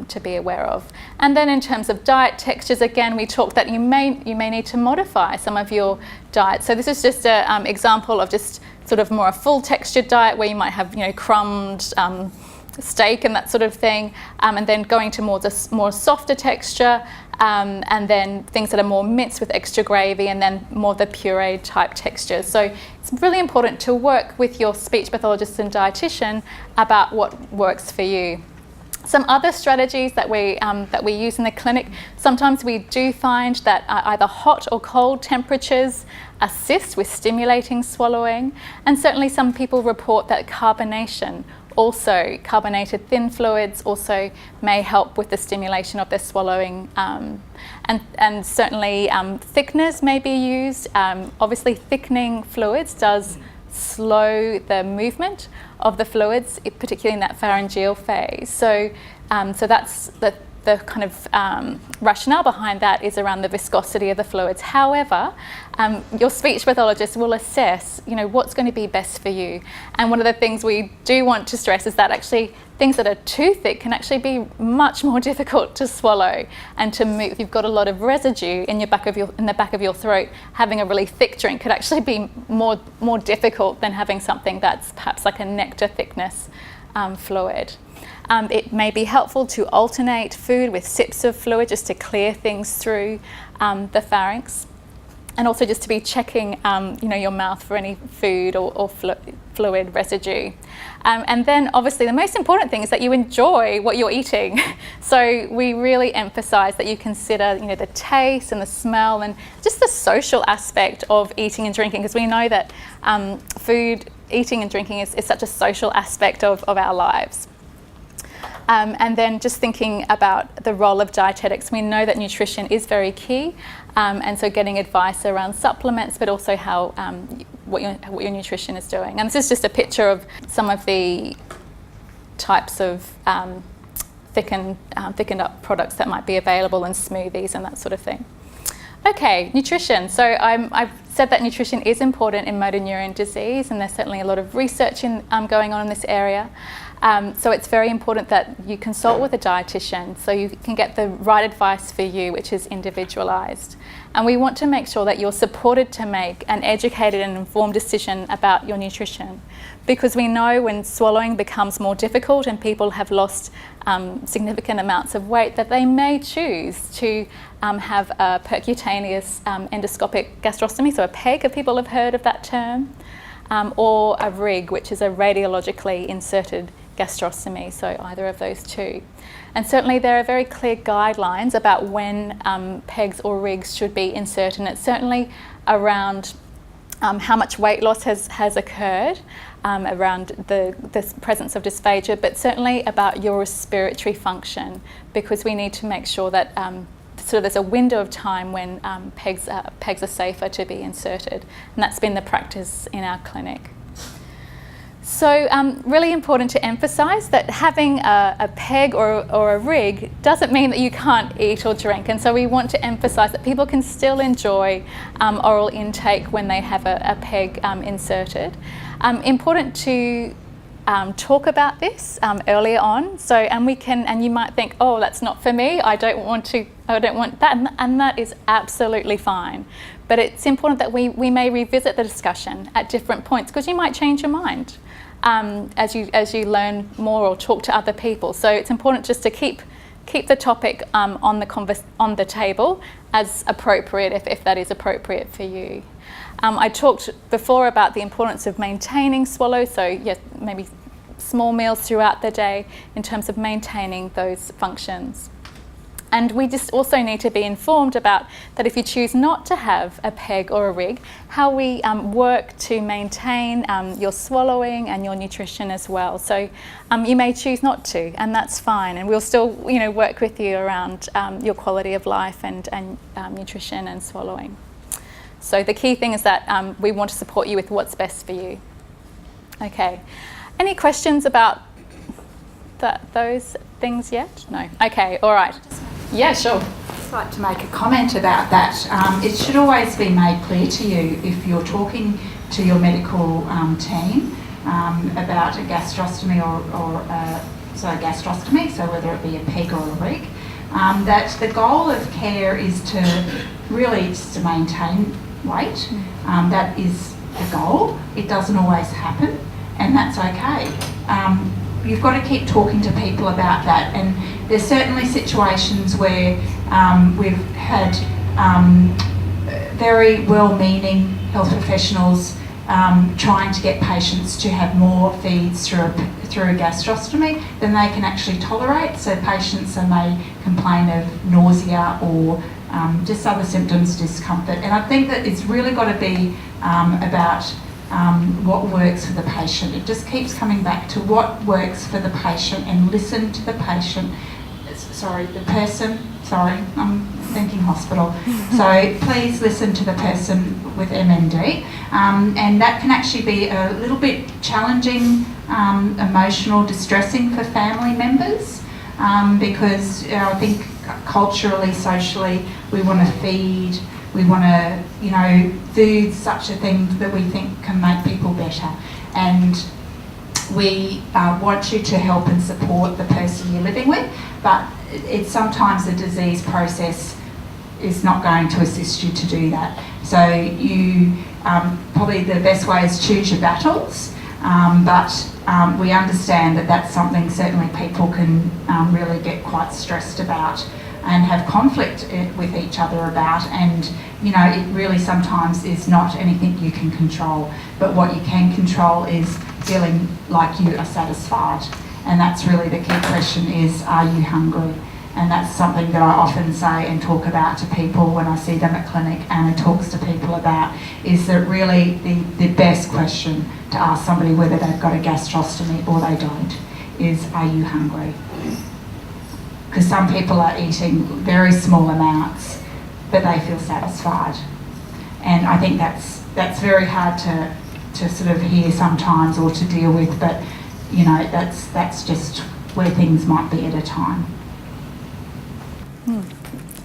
to be aware of. And then in terms of diet textures, again, we talked that you may need to modify some of your diet. So this is just an example of just sort of more a full textured diet where you might have crumbed steak and that sort of thing, and then going to more softer texture, and then things that are more minced with extra gravy, and then more the pureed type textures. So it's really important to work with your speech pathologist and dietitian about what works for you. Some other strategies that we use in the clinic, sometimes we do find that either hot or cold temperatures assist with stimulating swallowing, and certainly some people report that carbonation, also carbonated thin fluids, also may help with the stimulation of their swallowing, and certainly thickeners may be used. Obviously thickening fluids does slow the movement of the fluids, particularly in that pharyngeal phase. So that's the kind of rationale behind that is around the viscosity of the fluids. However, your speech pathologist will assess, what's going to be best for you. And one of the things we do want to stress is that actually things that are too thick can actually be much more difficult to swallow and to move. If you've got a lot of residue in the back of your throat, having a really thick drink could actually be more difficult than having something that's perhaps like a nectar thickness fluid. It may be helpful to alternate food with sips of fluid just to clear things through the pharynx, and also just to be checking your mouth for any food or fluid residue. And then obviously the most important thing is that you enjoy what you're eating. So we really emphasize that you consider the taste and the smell and just the social aspect of eating and drinking, because we know that food eating and drinking is such a social aspect of our lives. And then just thinking about the role of dietetics, we know that nutrition is very key, and so getting advice around supplements, but also how what your nutrition is doing. And this is just a picture of some of the types of thickened up products that might be available in smoothies and that sort of thing. Okay, nutrition. So I've said that nutrition is important in motor neurone disease, and there's certainly a lot of research going on in this area. So it's very important that you consult with a dietitian so you can get the right advice for you, which is individualised. And we want to make sure that you're supported to make an educated and informed decision about your nutrition, because we know when swallowing becomes more difficult and people have lost significant amounts of weight, that they may choose to have a percutaneous endoscopic gastrostomy, so a PEG, if people have heard of that term, or a RIG, which is a radiologically inserted gastrostomy, so either of those two. And certainly there are very clear guidelines about when PEGs or RIGs should be inserted, and it's certainly around how much weight loss has occurred, around the presence of dysphagia, but certainly about your respiratory function, because we need to make sure that so there's a window of time when PEGs are safer to be inserted, and that's been the practice in our clinic. So really important to emphasise that having a PEG or a RIG doesn't mean that you can't eat or drink, and so we want to emphasise that people can still enjoy oral intake when they have a PEG inserted. Important to talk about this earlier on. So, and you might think, oh, that's not for me. I don't want that, and that is absolutely fine. But it's important that we may revisit the discussion at different points, because you might change your mind as you learn more or talk to other people. So it's important just to keep the topic on the table as appropriate, if that is appropriate for you. I talked before about the importance of maintaining swallow, so yes, maybe small meals throughout the day in terms of maintaining those functions. And we just also need to be informed about that if you choose not to have a PEG or a RIG, how we work to maintain your swallowing and your nutrition as well. So you may choose not to, and that's fine. And we'll still, work with you around your quality of life and nutrition and swallowing. So the key thing is that we want to support you with what's best for you. Okay. Any questions about those things yet? No. Okay. All right. Yeah, sure. I'd just like to make a comment about that. It should always be made clear to you if you're talking to your medical team about a gastrostomy or gastrostomy, so whether it be a PEG or a RIG, that the goal of care is to really just to maintain weight. That is the goal. It doesn't always happen, and that's okay. You've got to keep talking to people about that, and there's certainly situations where we've had very well-meaning health professionals trying to get patients to have more feeds through a gastrostomy than they can actually tolerate. So patients may complain of nausea or just other symptoms, discomfort. And I think that it's really got to be about what works for the patient. It just keeps coming back to what works for the patient, and listen to the patient. I'm thinking hospital. So please listen to the person with MND. And that can actually be a little bit challenging, emotional, distressing for family members, because I think culturally, socially, we want to feed, we want to, food's such a thing that we think can make people better. And we want you to help and support the person you're living with, but it's sometimes the disease process is not going to assist you to do that. So you probably the best way is choose your battles, but we understand that that's something certainly people can really get quite stressed about and have conflict with each other about, and it really sometimes is not anything you can control, but what you can control is feeling like you are satisfied. And that's really the key question is, are you hungry? And that's something that I often say and talk about to people when I see them at clinic. Anna talks to people about, is that really the best question to ask somebody whether they've got a gastrostomy or they don't is, are you hungry? Because some people are eating very small amounts, but they feel satisfied. And I think that's very hard to sort of hear sometimes or to deal with, but you know, that's just where things might be at a time.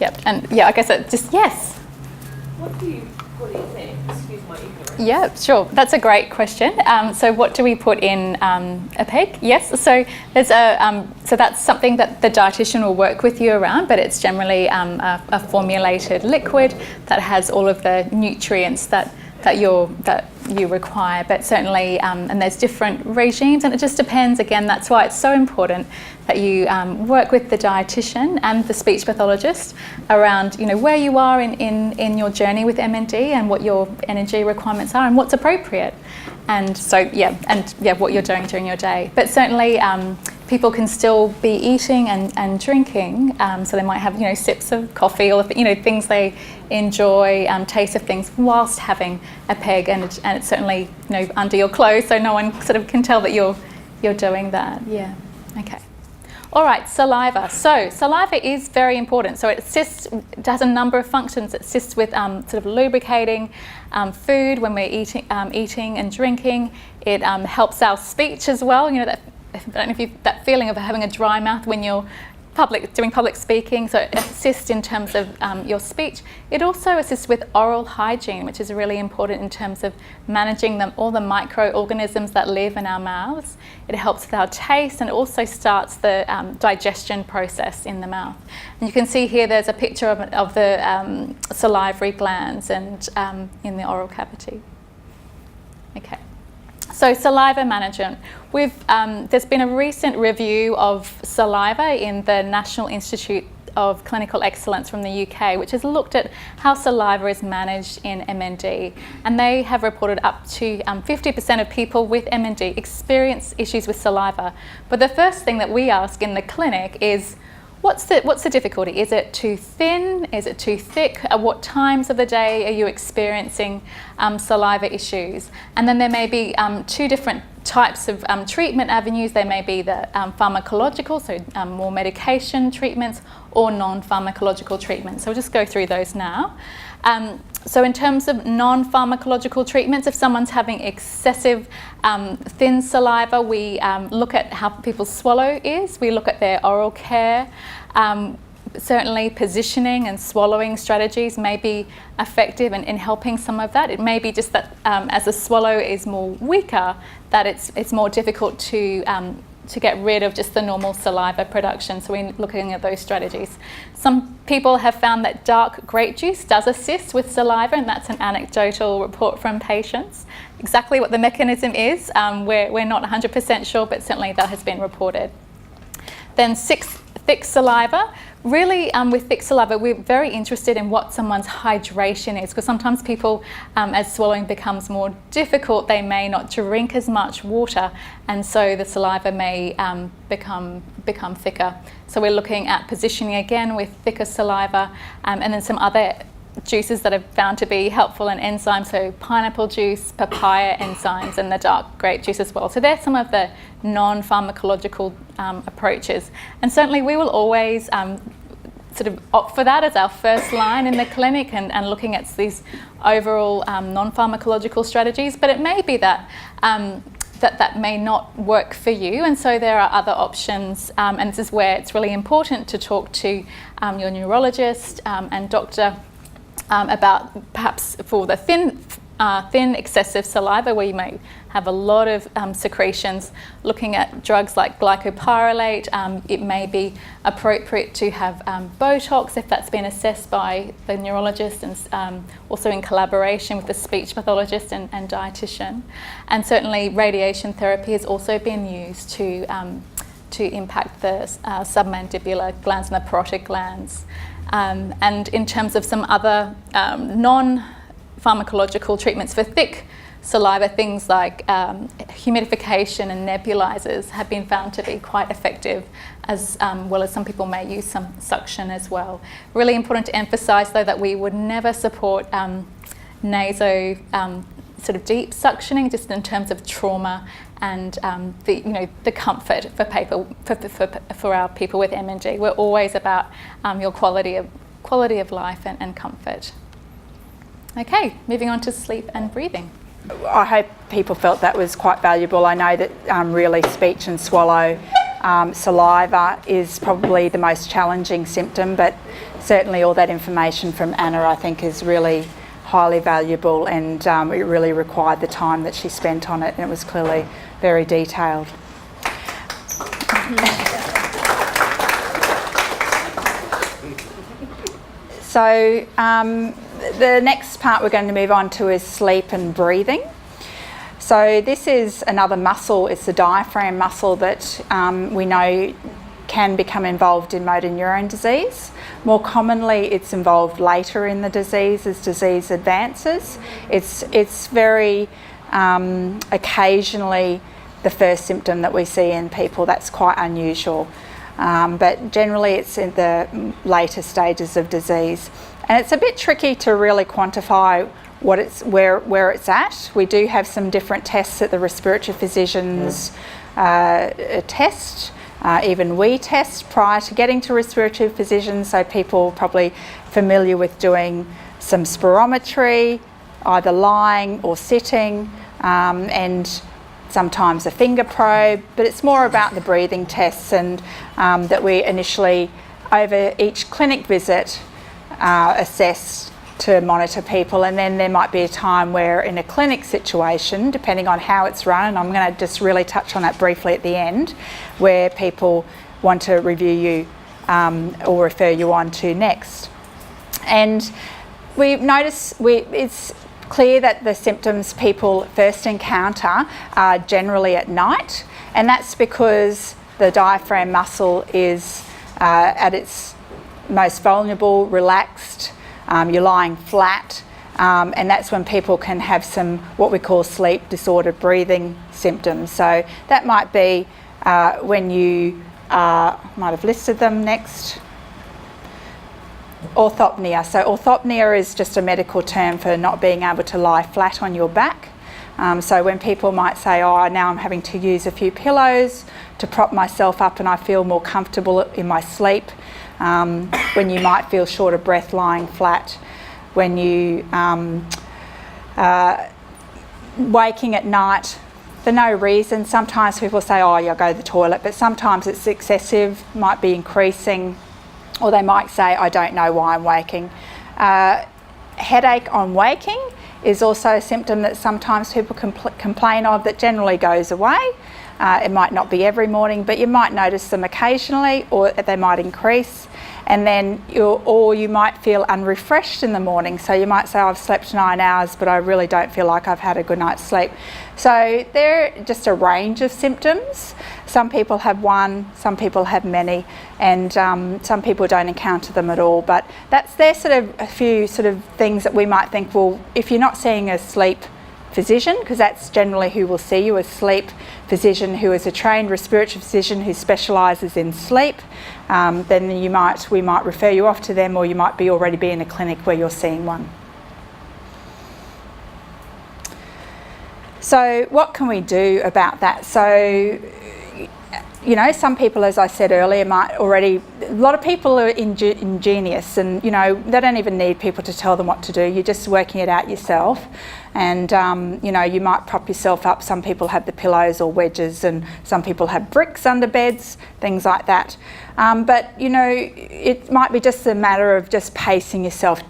Yep, and yeah, I guess it just, yes. What do you put in there? Excuse my ignorance. Yeah, sure. That's a great question. So what do we put in a PEG? Yes, so there's so that's something that the dietitian will work with you around, but it's generally a formulated liquid that has all of the nutrients that you require, but certainly, and there's different regimes, and it just depends. Again, that's why it's so important that you work with the dietitian and the speech pathologist around, you know, where you are in your journey with MND and what your energy requirements are and what's appropriate. And so, what you're doing during your day. But certainly, people can still be eating and drinking, so they might have, you know, sips of coffee or, you know, things they enjoy, taste of things whilst having a PEG, and it's certainly, you know, under your clothes, so no one sort of can tell that you're doing that. Yeah. Okay. All right, saliva. So saliva is very important. So it has a number of functions. It assists with sort of lubricating food when we're eating and drinking. It helps our speech as well. You know, I don't know if you've that feeling of having a dry mouth when you're doing public speaking, so it assists in terms of your speech. It also assists with oral hygiene, which is really important in terms of managing all the microorganisms that live in our mouths. It helps with our taste, and it also starts the digestion process in the mouth. And you can see here there's a picture of the salivary glands and in the oral cavity. Okay. So saliva management. There's been a recent review of saliva in the National Institute of Clinical Excellence from the UK, which has looked at how saliva is managed in MND. And they have reported up to 50% of people with MND experience issues with saliva. But the first thing that we ask in the clinic is, what's the difficulty? Is it too thin? Is it too thick? At what times of the day are you experiencing saliva issues? And then there may be two different types of treatment avenues. There may be the pharmacological, so more medication treatments, or non-pharmacological treatments. So we'll just go through those now. So in terms of non-pharmacological treatments, if someone's having excessive thin saliva, we look at how people's swallow is. We look at their oral care. Certainly positioning and swallowing strategies may be effective in helping some of that. It may be just that as the swallow is more weaker, that it's more difficult to get rid of just the normal saliva production. So we're looking at those strategies. Some people have found that dark grape juice does assist with saliva, and that's an anecdotal report from patients. Exactly what the mechanism is, we're not 100% sure, but certainly that has been reported. Then thick saliva. Really, with thick saliva, we're very interested in what someone's hydration is, because sometimes people, as swallowing becomes more difficult, they may not drink as much water, and so the saliva may become thicker. So we're looking at positioning again with thicker saliva, and then some other juices that are found to be helpful in enzymes, so pineapple juice, papaya enzymes, and the dark grape juice as well. So they're some of the non-pharmacological approaches. And certainly we will always sort of opt for that as our first line in the clinic, and looking at these overall non-pharmacological strategies. But it may be that that may not work for you, and so there are other options, and this is where it's really important to talk to your neurologist and doctor about perhaps for the thin excessive saliva, where you may have a lot of secretions, looking at drugs like glycopyrrolate. It may be appropriate to have Botox if that's been assessed by the neurologist, and also in collaboration with the speech pathologist and dietitian. And certainly radiation therapy has also been used to impact the submandibular glands and the parotid glands. And in terms of some other pharmacological treatments for thick saliva, things like humidification and nebulizers have been found to be quite effective, as well as some people may use some suction as well. Really important to emphasise though that we would never support sort of deep suctioning, just in terms of trauma and the comfort for our people with MND. We're always about your quality of life and comfort. Okay, moving on to sleep and breathing. I hope people felt that was quite valuable. I know that really speech and swallow, saliva is probably the most challenging symptom, but certainly all that information from Anna I think is really highly valuable, and it really required the time that she spent on it, and it was clearly very detailed. So the next part we're going to move on to is sleep and breathing. So this is another muscle, it's the diaphragm muscle that we know can become involved in motor neurone disease. More commonly it's involved later in the disease as disease advances. It's very occasionally the first symptom that we see in people. That's quite unusual. But generally it's in the later stages of disease. And it's a bit tricky to really quantify what where it's at. We do have some different tests that the respiratory physicians test. Even we test prior to getting to respiratory physicians, so people probably familiar with doing some spirometry, either lying or sitting, and sometimes a finger probe, but it's more about the breathing tests, and that we initially, over each clinic visit, assess to monitor people. And then there might be a time where in a clinic situation, depending on how it's run, and I'm going to just really touch on that briefly at the end, where people want to review you or refer you on to next. And we notice it's clear that the symptoms people first encounter are generally at night, and that's because the diaphragm muscle is at its most vulnerable, relaxed, you're lying flat, and that's when people can have some what we call sleep disordered breathing symptoms. So that might be when you might have listed them next. Orthopnea. So orthopnea is just a medical term for not being able to lie flat on your back. So when people might say, oh, now I'm having to use a few pillows to prop myself up and I feel more comfortable in my sleep. When you might feel short of breath lying flat, when you waking at night for no reason. Sometimes people say, oh, you'll go to the toilet, but sometimes it's excessive, might be increasing, or they might say, I don't know why I'm waking. Headache on waking is also a symptom that sometimes people complain of that generally goes away. It might not be every morning, but you might notice them occasionally, or they might increase. And then you might feel unrefreshed in the morning. So you might say, I've slept 9 hours, but I really don't feel like I've had a good night's sleep. So they're just a range of symptoms. Some people have one, some people have many, and some people don't encounter them at all. But they're sort of a few sort of things that we might think, well, if you're not seeing a sleep physician, because that's generally who will see you, a sleep physician who is a trained respiratory physician who specialises in sleep, then we might refer you off to them, or you might already be in a clinic where you're seeing one. So what can we do about that? So, you know, some people, as I said earlier, a lot of people are ingenious, and, you know, they don't even need people to tell them what to do. You're just working it out yourself. And, you know, you might prop yourself up. Some people have the pillows or wedges, and some people have bricks under beds, things like that. But, you know, it might be just a matter of just pacing yourself.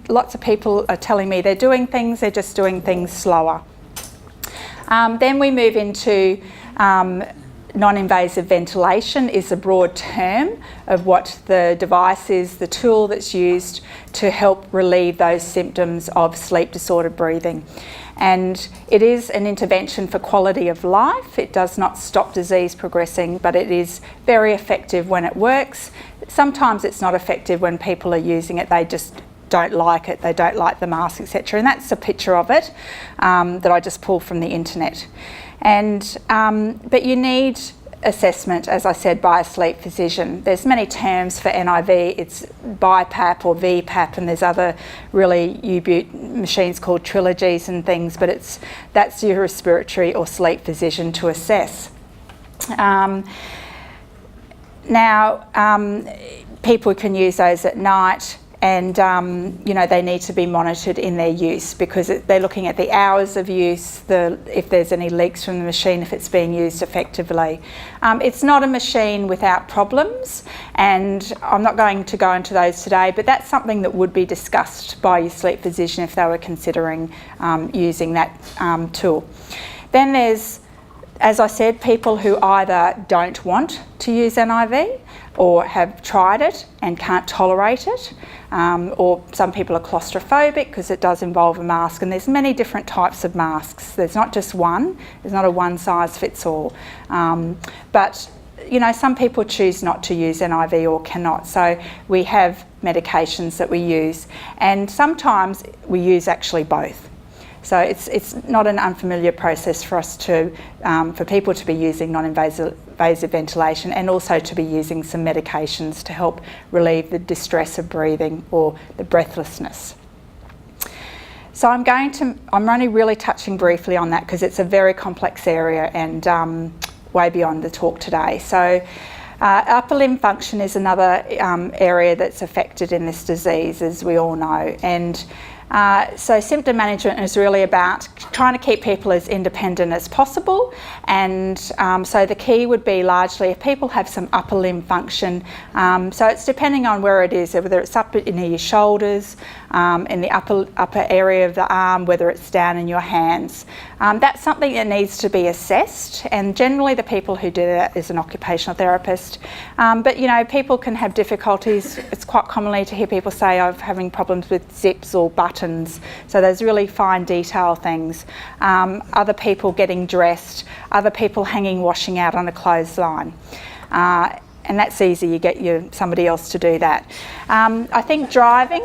Lots of people are telling me they're doing things, they're just doing things slower. Then we move into non-invasive ventilation is a broad term of what the device is, the tool that's used to help relieve those symptoms of sleep disordered breathing. And it is an intervention for quality of life. It does not stop disease progressing, but it is very effective when it works. Sometimes it's not effective when people are using it. They just don't like it, they don't like the mask, etc. And that's a picture of it that I just pulled from the internet. And but you need assessment, as I said, by a sleep physician. There's many terms for NIV. It's BiPAP or VPAP, and there's other really U-Boot machines called trilogies and things, but that's your respiratory or sleep physician to assess. Now, people can use those at night, and you know, they need to be monitored in their use, because they're looking at the hours of use, if there's any leaks from the machine, if it's being used effectively. It's not a machine without problems, and I'm not going to go into those today, but that's something that would be discussed by your sleep physician if they were considering using that tool. Then there's, as I said, people who either don't want to use NIV or have tried it and can't tolerate it, or some people are claustrophobic because it does involve a mask, and there's many different types of masks. There's not just one, there's not a one size fits all. But you know, some people choose not to use NIV or cannot, so we have medications that we use, and sometimes we use actually both. So it's not an unfamiliar process for us to, for people to be using non-invasive ventilation, and also to be using some medications to help relieve the distress of breathing or the breathlessness. So I'm only really touching briefly on that because it's a very complex area and way beyond the talk today. So upper limb function is another area that's affected in this disease, as we all know. And so symptom management is really about trying to keep people as independent as possible, and so the key would be largely if people have some upper limb function, so it's depending on where it is, whether it's up in your shoulders, in the upper area of the arm, whether it's down in your hands. That's something that needs to be assessed, and generally the people who do that is an occupational therapist. But you know, people can have difficulties. It's quite commonly to hear people say, I'm having problems with zips or buttons. So there's really fine detail things. Other people getting dressed, other people hanging washing out on a clothesline. And that's easy, you get somebody else to do that. I think driving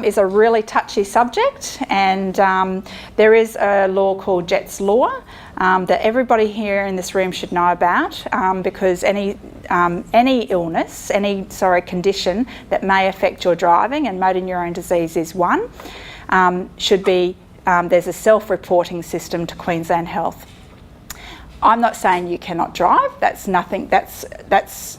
is a really touchy subject, and there is a law called Jett's Law that everybody here in this room should know about, because any illness, condition that may affect your driving, and motor neurone disease is one, should be, there's a self-reporting system to Queensland Health. I'm not saying you cannot drive. That's nothing. That's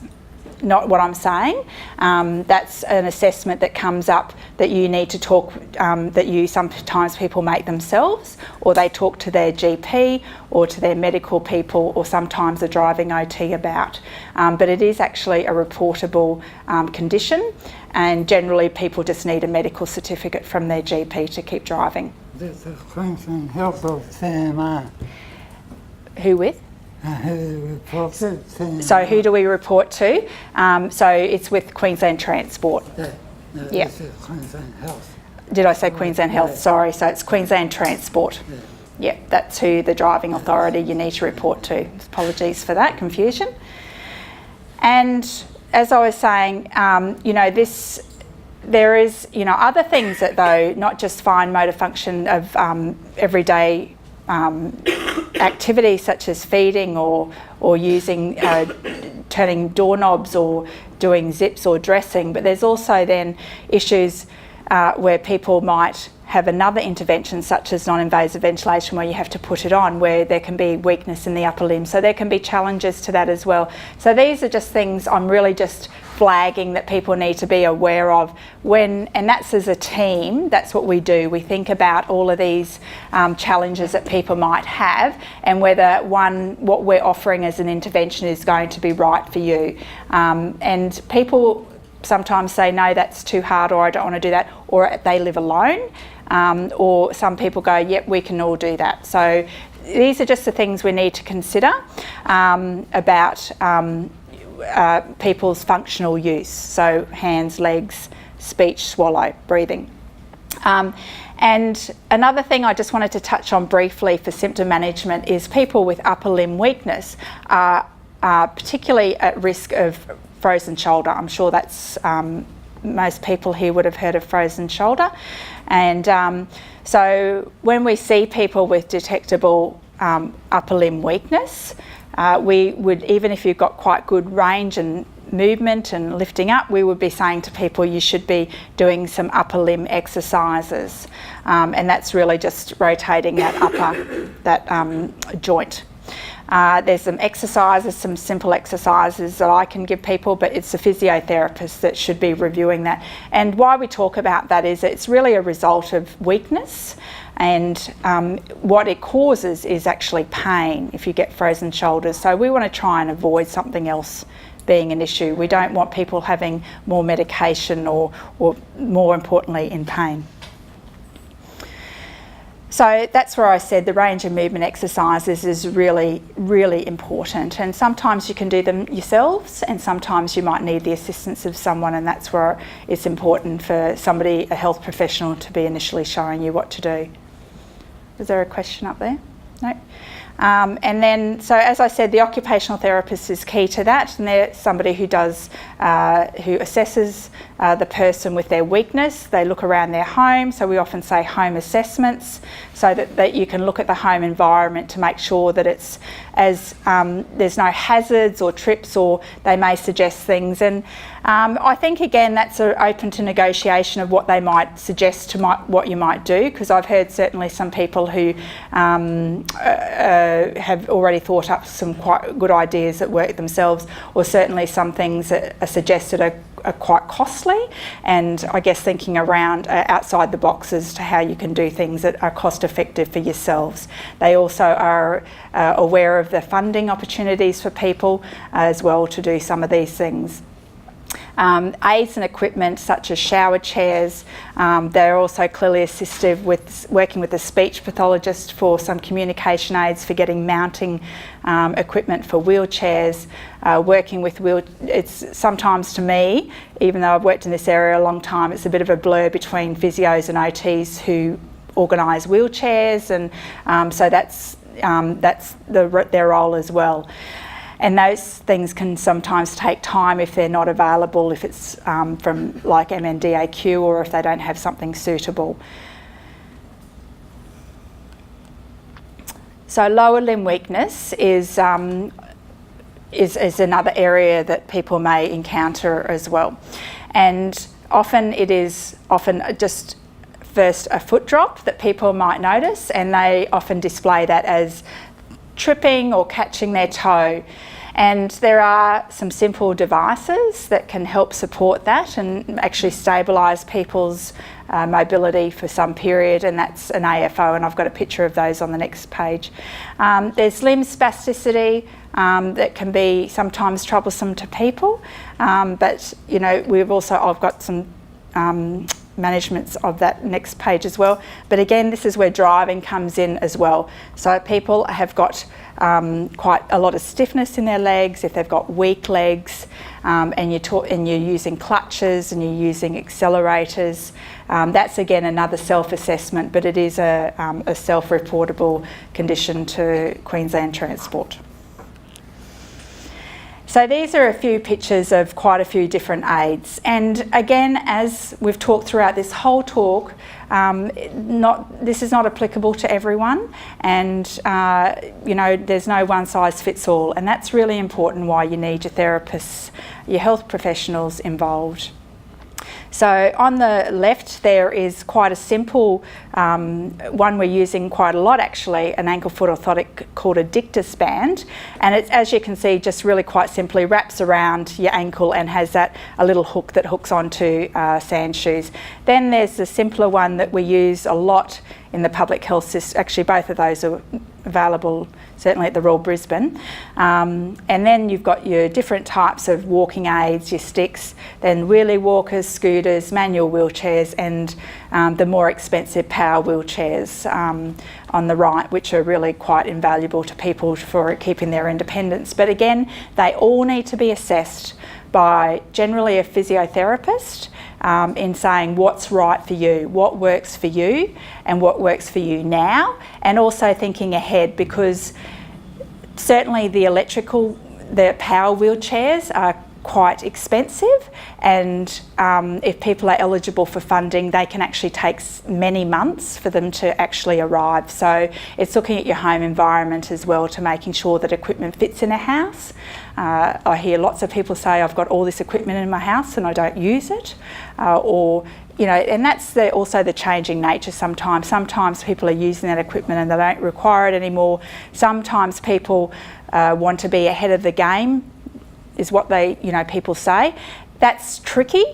not what I'm saying. That's an assessment that comes up that you need to talk. That sometimes people make themselves, or they talk to their GP or to their medical people, or sometimes a driving OT about. But it is actually a reportable condition, and generally people just need a medical certificate from their GP to keep driving. This is Queensland Health or CMR. Who with? Who reports it? So who do we report to? So it's with Queensland Transport. No, Yeah. This is Queensland Health. Did I say Queensland Health? Yeah. Sorry, so it's Queensland Transport. Yeah. Yeah, that's who the driving authority you need to report to. Apologies for that confusion. And as I was saying, you know, there is, you know, other things that, though, not just fine motor function of everyday activities such as feeding or using, turning doorknobs or doing zips or dressing, but there's also then issues where people might have another intervention such as non-invasive ventilation where you have to put it on, where there can be weakness in the upper limb. So there can be challenges to that as well. So these are just things I'm really just flagging that people need to be aware of and that's as a team, that's what we do. We think about all of these challenges that people might have, and whether what we're offering as an intervention is going to be right for you. And people sometimes say, no, that's too hard, or I don't want to do that, or they live alone, or some people go, yep, we can all do that. So these are just the things we need to consider about people's functional use, so hands, legs, speech, swallow, breathing. And another thing I just wanted to touch on briefly for symptom management is people with upper limb weakness are particularly at risk of frozen shoulder. I'm sure that's most people here would have heard of frozen shoulder. And so when we see people with detectable upper limb weakness, we would, even if you've got quite good range and movement and lifting up, we would be saying to people you should be doing some upper limb exercises, and that's really just rotating that joint. There's some exercises, some simple exercises that I can give people, but it's the physiotherapist that should be reviewing that. And why we talk about that is it's really a result of weakness, and what it causes is actually pain if you get frozen shoulders. So we want to try and avoid something else being an issue. We don't want people having more medication or more importantly in pain. So that's where I said the range of movement exercises is really, really important, and sometimes you can do them yourselves and sometimes you might need the assistance of someone, and that's where it's important for somebody, a health professional, to be initially showing you what to do. Is there a question up there? No? And then, so as I said, the occupational therapist is key to that, and they're somebody who does, who assesses the person with their weakness. They look around their home, so we often say home assessments, so that you can look at the home environment to make sure that it's as there's no hazards or trips, or they may suggest things. And I think again that's open to negotiation of what they might suggest to what you might do, because I've heard certainly some people who have already thought up some quite good ideas that work themselves, or certainly some things that are suggested are quite costly, and I guess thinking around outside the box as to how you can do things that are cost effective for yourselves. They also are aware of the funding opportunities for people as well to do some of these things. Aids and equipment such as shower chairs, they're also clearly assistive with working with a speech pathologist for some communication aids, for getting mounting equipment for wheelchairs, working with it's sometimes, to me, even though I've worked in this area a long time, it's a bit of a blur between physios and OTs who organise wheelchairs, and so that's their role as well. And those things can sometimes take time if they're not available, if it's from like MND or if they don't have something suitable. So lower limb weakness is another area that people may encounter as well. And often it is just first a foot drop that people might notice, and they often display that as tripping or catching their toe. And there are some simple devices that can help support that and actually stabilise people's mobility for some period, and that's an AFO, and I've got a picture of those on the next page. There's limb spasticity that can be sometimes troublesome to people, but you know, I've got some managements of that next page as well. But again, this is where driving comes in as well. So people have got quite a lot of stiffness in their legs, if they've got weak legs, and you're using clutches and you're using accelerators. That's again another self-assessment, but it is a self-reportable condition to Queensland Transport. So these are a few pictures of quite a few different aids, and again, as we've talked throughout this whole talk, this is not applicable to everyone, and you know, there's no one size fits all, and that's really important why you need your therapists, your health professionals involved. So on the left there is quite a simple one we're using quite a lot actually, an ankle foot orthotic called a Dictus band, and it, as you can see, just really quite simply wraps around your ankle and has a little hook that hooks onto sand shoes. Then there's the simpler one that we use a lot in the public health system. Actually both of those are available certainly at the Royal Brisbane. And then you've got your different types of walking aids, your sticks, then wheelie walkers, scooters, manual wheelchairs, and the more expensive power wheelchairs on the right, which are really quite invaluable to people for keeping their independence. But again, they all need to be assessed by generally a physiotherapist in saying what's right for you, what works for you and what works for you now, and also thinking ahead, because certainly the power wheelchairs are quite expensive, and if people are eligible for funding, they can actually take many months for them to actually arrive. So it's looking at your home environment as well, to making sure that equipment fits in a house. I hear lots of people say, I've got all this equipment in my house and I don't use it, or you know, and that's also the changing nature sometimes. Sometimes people are using that equipment and they don't require it anymore. Sometimes people want to be ahead of the game, is what people say. That's tricky.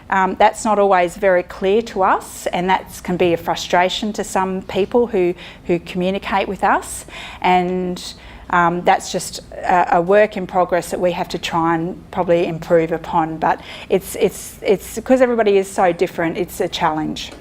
That's not always very clear to us, and that can be a frustration to some people who communicate with us. And that's just a work in progress that we have to try and probably improve upon. But it's because everybody is so different, it's a challenge.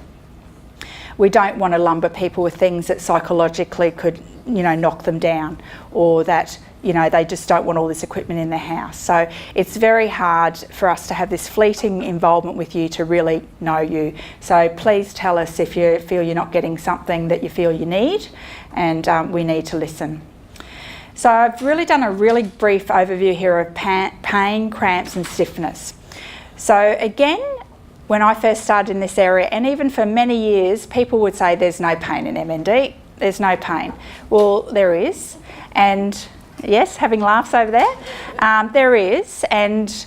We don't want to lumber people with things that psychologically could, knock them down, or that, they just don't want all this equipment in their house. So it's very hard for us to have this fleeting involvement with you to really know you. So please tell us if you feel you're not getting something that you feel you need, and we need to listen. So I've really done a really brief overview here of pain, cramps and stiffness. So again, when I first started in this area, and even for many years, people would say there's no pain in MND, there's no pain. Well, there is, and yes, having laughs over there, there is, and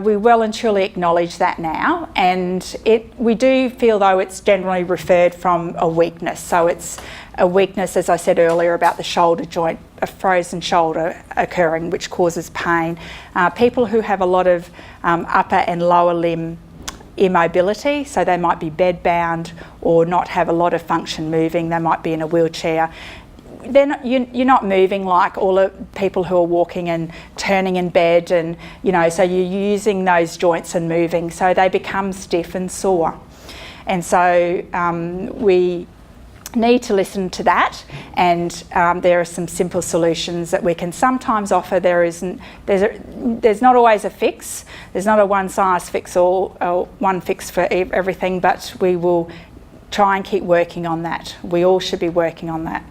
we well and truly acknowledge that now, and we do feel though it's generally referred from a weakness. So it's a weakness, as I said earlier, about the shoulder joint, a frozen shoulder occurring, which causes pain. People who have a lot of upper and lower limb immobility, so they might be bedbound or not have a lot of function moving, they might be in a wheelchair. You're not moving like all the people who are walking and turning in bed, and so you're using those joints and moving, so they become stiff and sore. And so we need to listen to that, and there are some simple solutions that we can sometimes offer. There's not always a fix. There's not a one size fits all, or one fix for everything, but we will try and keep working on that. We all should be working on that.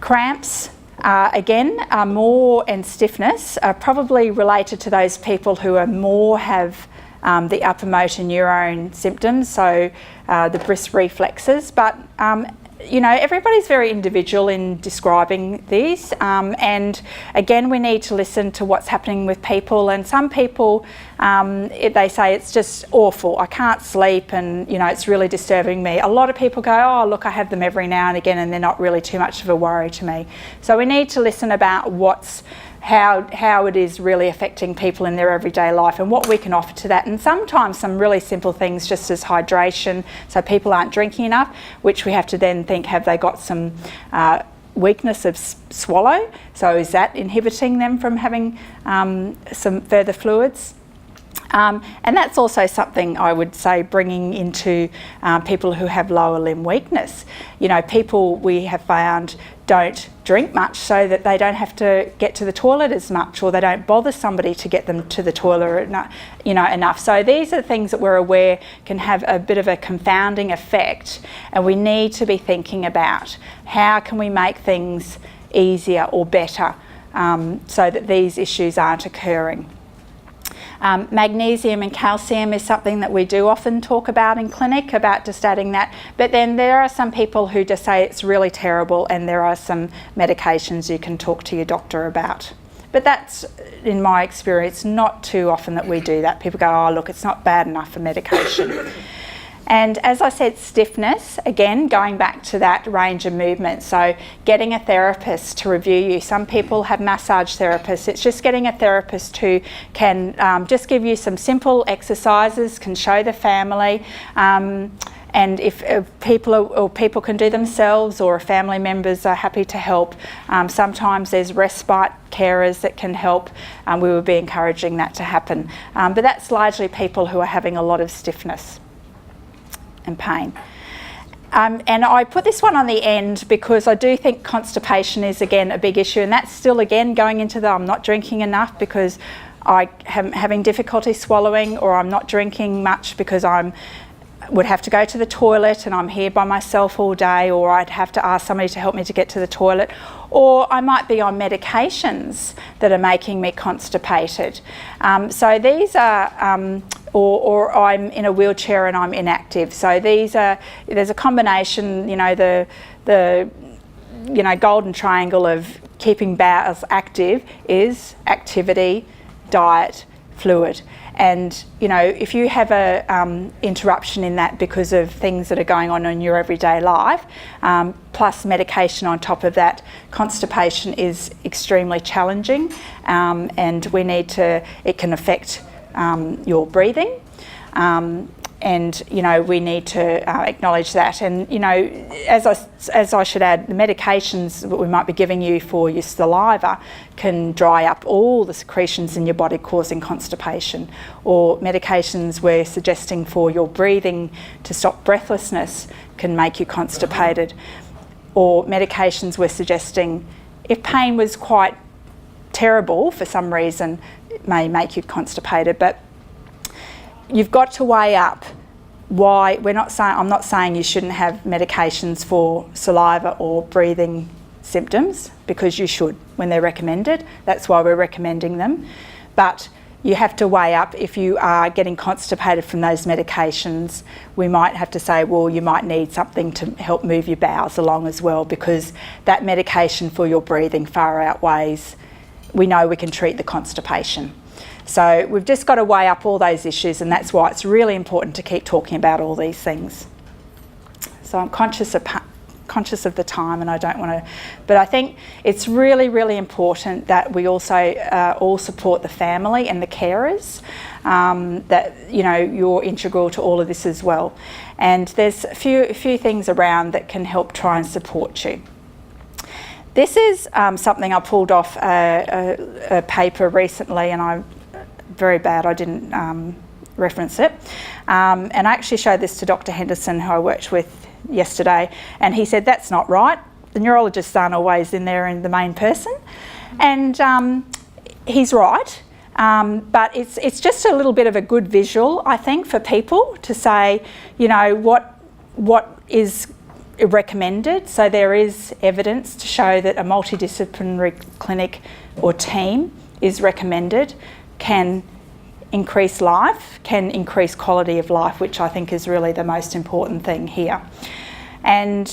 Cramps, again, are more, and stiffness are probably related to those people who are more have the upper motor neurone symptoms, so the brisk reflexes. But everybody's very individual in describing these, and again, we need to listen to what's happening with people. And some people, they say it's just awful, I can't sleep, and it's really disturbing me. A lot of people go, oh look, I have them every now and again, and they're not really too much of a worry to me. So we need to listen about how it is really affecting people in their everyday life, and what we can offer to that. And sometimes some really simple things, just as hydration, so people aren't drinking enough, which we have to then think, have they got some weakness of swallow, so is that inhibiting them from having some further fluids? And that's also something I would say, bringing into people who have lower limb weakness. People we have found don't drink much, so that they don't have to get to the toilet as much, or they don't bother somebody to get them to the toilet enough. So these are things that we're aware can have a bit of a confounding effect, and we need to be thinking about how can we make things easier or better, so that these issues aren't occurring. Magnesium and calcium is something that we do often talk about in clinic, about just adding that. But then there are some people who just say it's really terrible, and there are some medications you can talk to your doctor about. But that's, in my experience, not too often that we do that. People go, oh look, it's not bad enough for medication. And as I said, stiffness, again, going back to that range of movement. So getting a therapist to review you. Some people have massage therapists. It's just getting a therapist who can just give you some simple exercises, can show the family. And if people can do themselves, or family members are happy to help, sometimes there's respite carers that can help. We would be encouraging that to happen. But that's largely people who are having a lot of stiffness and pain. And I put this one on the end because I do think constipation is again a big issue, and that's still again going into the I'm not drinking enough because I am having difficulty swallowing, or I'm not drinking much because I'm would have to go to the toilet and I'm here by myself all day, or I'd have to ask somebody to help me to get to the toilet, or I might be on medications that are making me constipated. So these are, or I'm in a wheelchair and I'm inactive. So there's a combination, the golden triangle of keeping bowels active is activity, diet, fluid. And if you have a interruption in that because of things that are going on in your everyday life, plus medication on top of that, constipation is extremely challenging, and it can affect your breathing. And we need to acknowledge that. And as I should add, the medications that we might be giving you for your saliva can dry up all the secretions in your body, causing constipation. Or medications we're suggesting for your breathing to stop breathlessness can make you constipated. Or medications we're suggesting, if pain was quite terrible for some reason, it may make you constipated. But you've got to weigh up why. I'm not saying you shouldn't have medications for saliva or breathing symptoms, because you should when they're recommended. That's why we're recommending them. But you have to weigh up, if you are getting constipated from those medications, we might have to say, well, you might need something to help move your bowels along as well, because that medication for your breathing far outweighs, we know we can treat the constipation. So we've just got to weigh up all those issues, and that's why it's really important to keep talking about all these things. So I'm conscious of the time, and I don't want to, but I think it's really, really important that we also all support the family and the carers, that you're integral to all of this as well. And there's a few things around that can help try and support you. This is something I pulled off a paper recently, and I'm very bad I didn't reference it. And I actually showed this to Dr. Henderson, who I worked with yesterday, and he said, that's not right. The neurologists aren't always in there and the main person. And he's right. But it's just a little bit of a good visual, I think, for people to say, what is recommended. So there is evidence to show that a multidisciplinary clinic or team is recommended, can increase life, can increase quality of life, which I think is really the most important thing here. And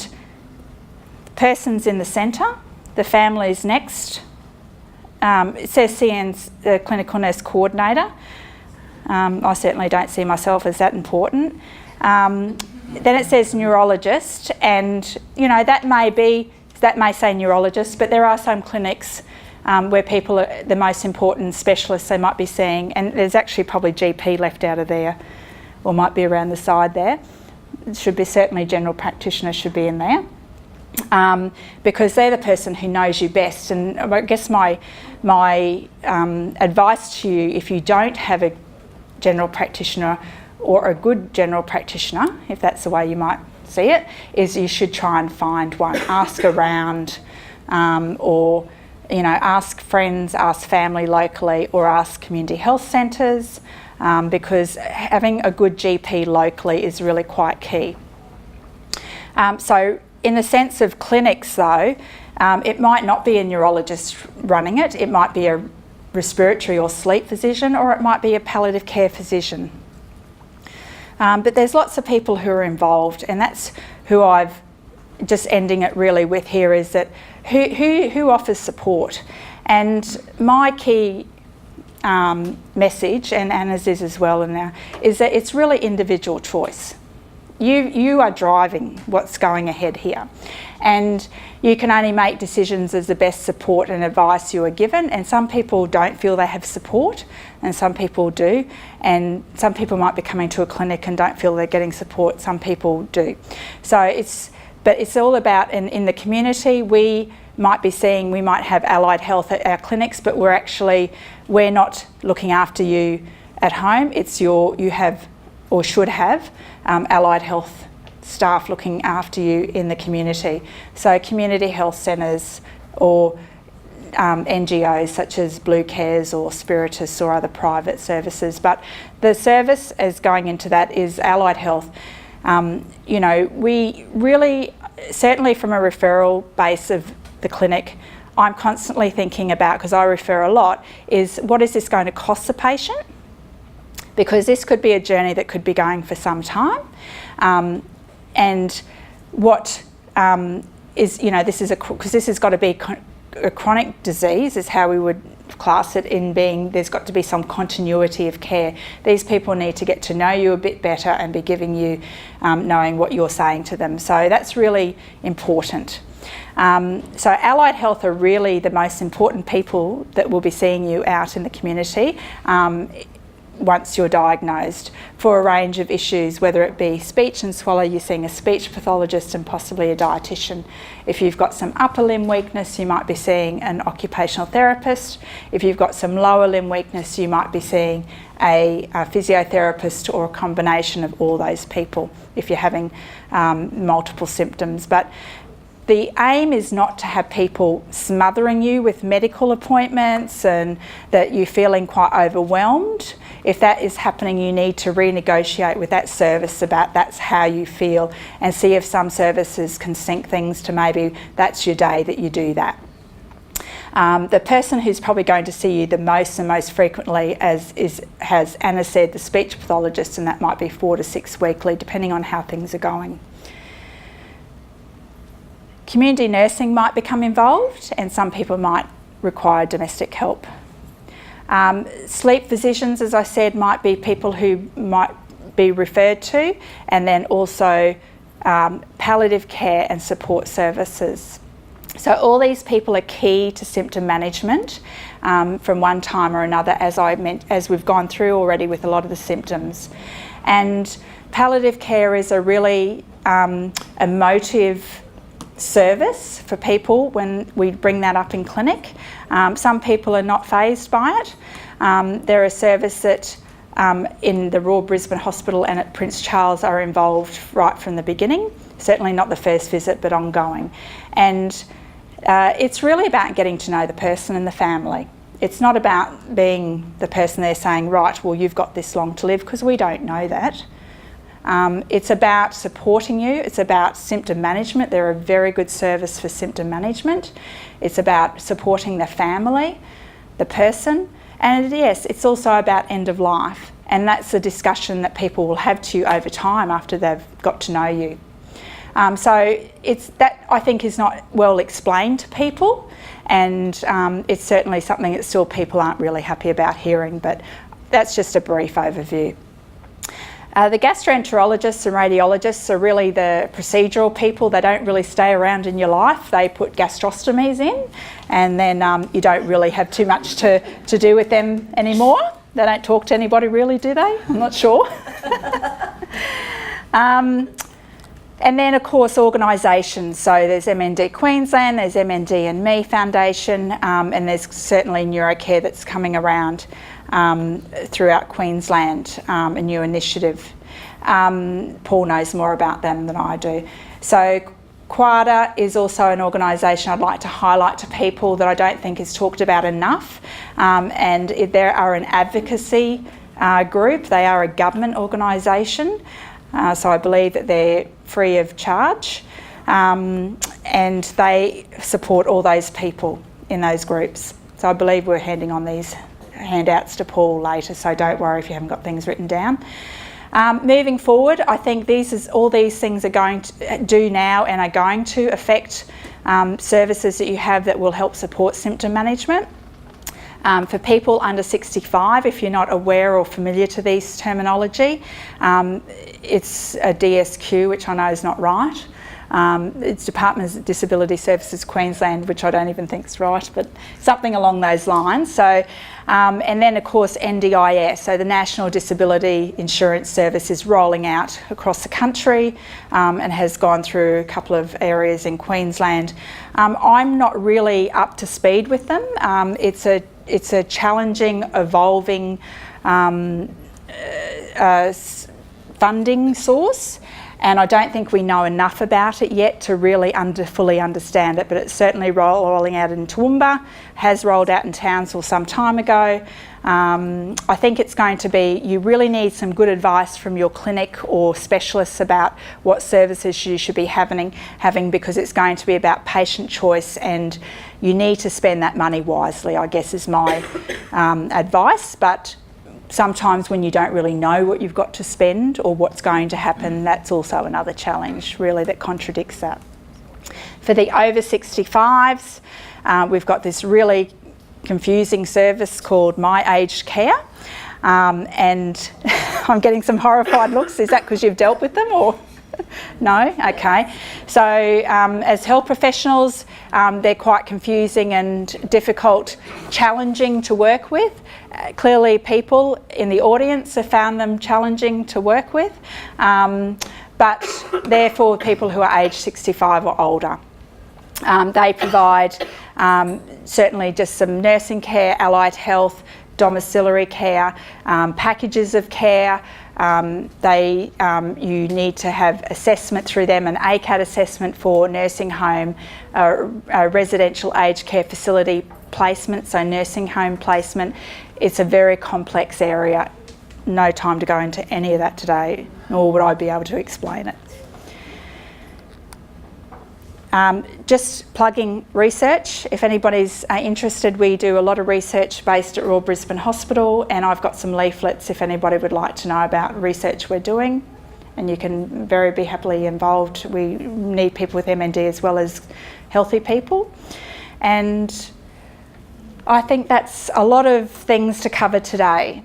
the person's in the centre, the family's next. It says CN's the clinical nurse coordinator. I certainly don't see myself as that important. Then it says neurologist, and that may say neurologist, but there are some clinics where people are the most important specialists they might be seeing, and there's actually probably GP left out of there, or might be around the side there. It should be certainly general practitioner should be in there, because they're the person who knows you best. And I guess my advice to you, if you don't have a general practitioner or a good general practitioner, if that's the way you might see it, is you should try and find one. Ask around, or ask friends, ask family locally, or ask community health centres, because having a good GP locally is really quite key. So in the sense of clinics though, it might not be a neurologist running it. It might be a respiratory or sleep physician, or it might be a palliative care physician. But there's lots of people who are involved, and that's who I've just ending it really with here, is that who offers support. And my key message, and Anna's is as well, is that it's really individual choice. You are driving what's going ahead here, and you can only make decisions as the best support and advice you are given. And some people don't feel they have support, and some people do. And some people might be coming to a clinic and don't feel they're getting support. Some people do. So it's all about, in the community, we might have allied health at our clinics, but we're not looking after you at home. It's you have or should have allied health staff looking after you in the community. So community health centres, or NGOs such as Blue Cares or Spiritus or other private services. But the service as going into that is allied health. You know, we really, certainly from a referral base of the clinic, I'm constantly thinking about, because I refer a lot, is what is this going to cost the patient? Because this could be a journey that could be going for some time. And what is, you know, this is because this has got to be a chronic disease, is how we would class it, in being there's got to be some continuity of care. These people need to get to know you a bit better and be giving you, knowing what you're saying to them. So that's really important. So allied health are really the most important people that will be seeing you out in the community once you're diagnosed for a range of issues, whether it be speech and swallow, you're seeing a speech pathologist and possibly a dietitian. If you've got some upper limb weakness, you might be seeing an occupational therapist. If you've got some lower limb weakness, you might be seeing a physiotherapist, or a combination of all those people if you're having multiple symptoms. But the aim is not to have people smothering you with medical appointments and that you're feeling quite overwhelmed. If that is happening, you need to renegotiate with that service about that's how you feel, and see if some services can sync things to maybe that's your day that you do that. The person who's probably going to see you the most and most frequently, has Anna said, the speech pathologist, and that might be 4 to 6 weekly, depending on how things are going. Community nursing might become involved, and some people might require domestic help. Sleep physicians, as I said, might be people who might be referred to, and then also palliative care and support services. So all these people are key to symptom management from one time or another, as we've gone through already with a lot of the symptoms. And palliative care is a really emotive service for people when we bring that up in clinic. Some people are not fazed by it. They're a service that in the Royal Brisbane Hospital and at Prince Charles are involved right from the beginning, certainly not the first visit but ongoing. And it's really about getting to know the person and the family. It's not about being the person there saying, right, well, you've got this long to live, because we don't know that. It's about supporting you. It's about symptom management. They're a very good service for symptom management. It's about supporting the family, the person, and yes, it's also about end of life. And that's a discussion that people will have to you over time after they've got to know you. So that, I think, is not well explained to people, and it's certainly something that still people aren't really happy about hearing, but that's just a brief overview. The gastroenterologists and radiologists are really the procedural people. They don't really stay around in your life. They put gastrostomies in, and then you don't really have too much to do with them anymore. They don't talk to anybody really, do they? I'm not sure. And then, of course, organisations. So there's MND Queensland, there's MND and Me Foundation, and there's certainly Neurocare that's coming around throughout Queensland, a new initiative. Paul knows more about them than I do. So Quada is also an organisation I'd like to highlight to people that I don't think is talked about enough, and they are an advocacy group. They are a government organisation, so I believe that they're free of charge, and they support all those people in those groups. So I believe we're handing on these handouts to Paul later, so don't worry if you haven't got things written down. Moving forward, I think all these things are going to do now and are going to affect services that you have that will help support symptom management. For people under 65, if you're not aware or familiar to these terminology, it's a DSQ, which I know is not right. It's Department of Disability Services Queensland, which I don't even think is right, but something along those lines. So, and then of course NDIS, so the National Disability Insurance Service is rolling out across the country and has gone through a couple of areas in Queensland. I'm not really up to speed with them. It's a challenging, evolving funding source. and I don't think we know enough about it yet to really fully understand it, but it's certainly rolling out in Toowoomba, has rolled out in Townsville some time ago. I think it's going to be, you really need some good advice from your clinic or specialists about what services you should be having because it's going to be about patient choice, and you need to spend that money wisely, I guess is my advice. But sometimes when you don't really know what you've got to spend or what's going to happen, that's also another challenge really that contradicts that. For the over 65s, we've got this really confusing service called My Aged Care, and I'm getting some horrified looks. Is that because you've dealt with them or? No? Okay. So as health professionals, they're quite confusing and difficult, challenging to work with. Clearly people in the audience have found them challenging to work with, but they're for people who are aged 65 or older. They provide certainly just some nursing care, allied health, domiciliary care, packages of care. You need to have assessment through them, an ACAT assessment for nursing home, residential aged care facility placement, so nursing home placement. It's a very complex area. No time to go into any of that today, nor would I be able to explain it. Just plugging research. If anybody's interested, we do a lot of research based at Royal Brisbane Hospital, and I've got some leaflets if anybody would like to know about research we're doing, and you can be happily involved. We need people with MND as well as healthy people. And I think that's a lot of things to cover today.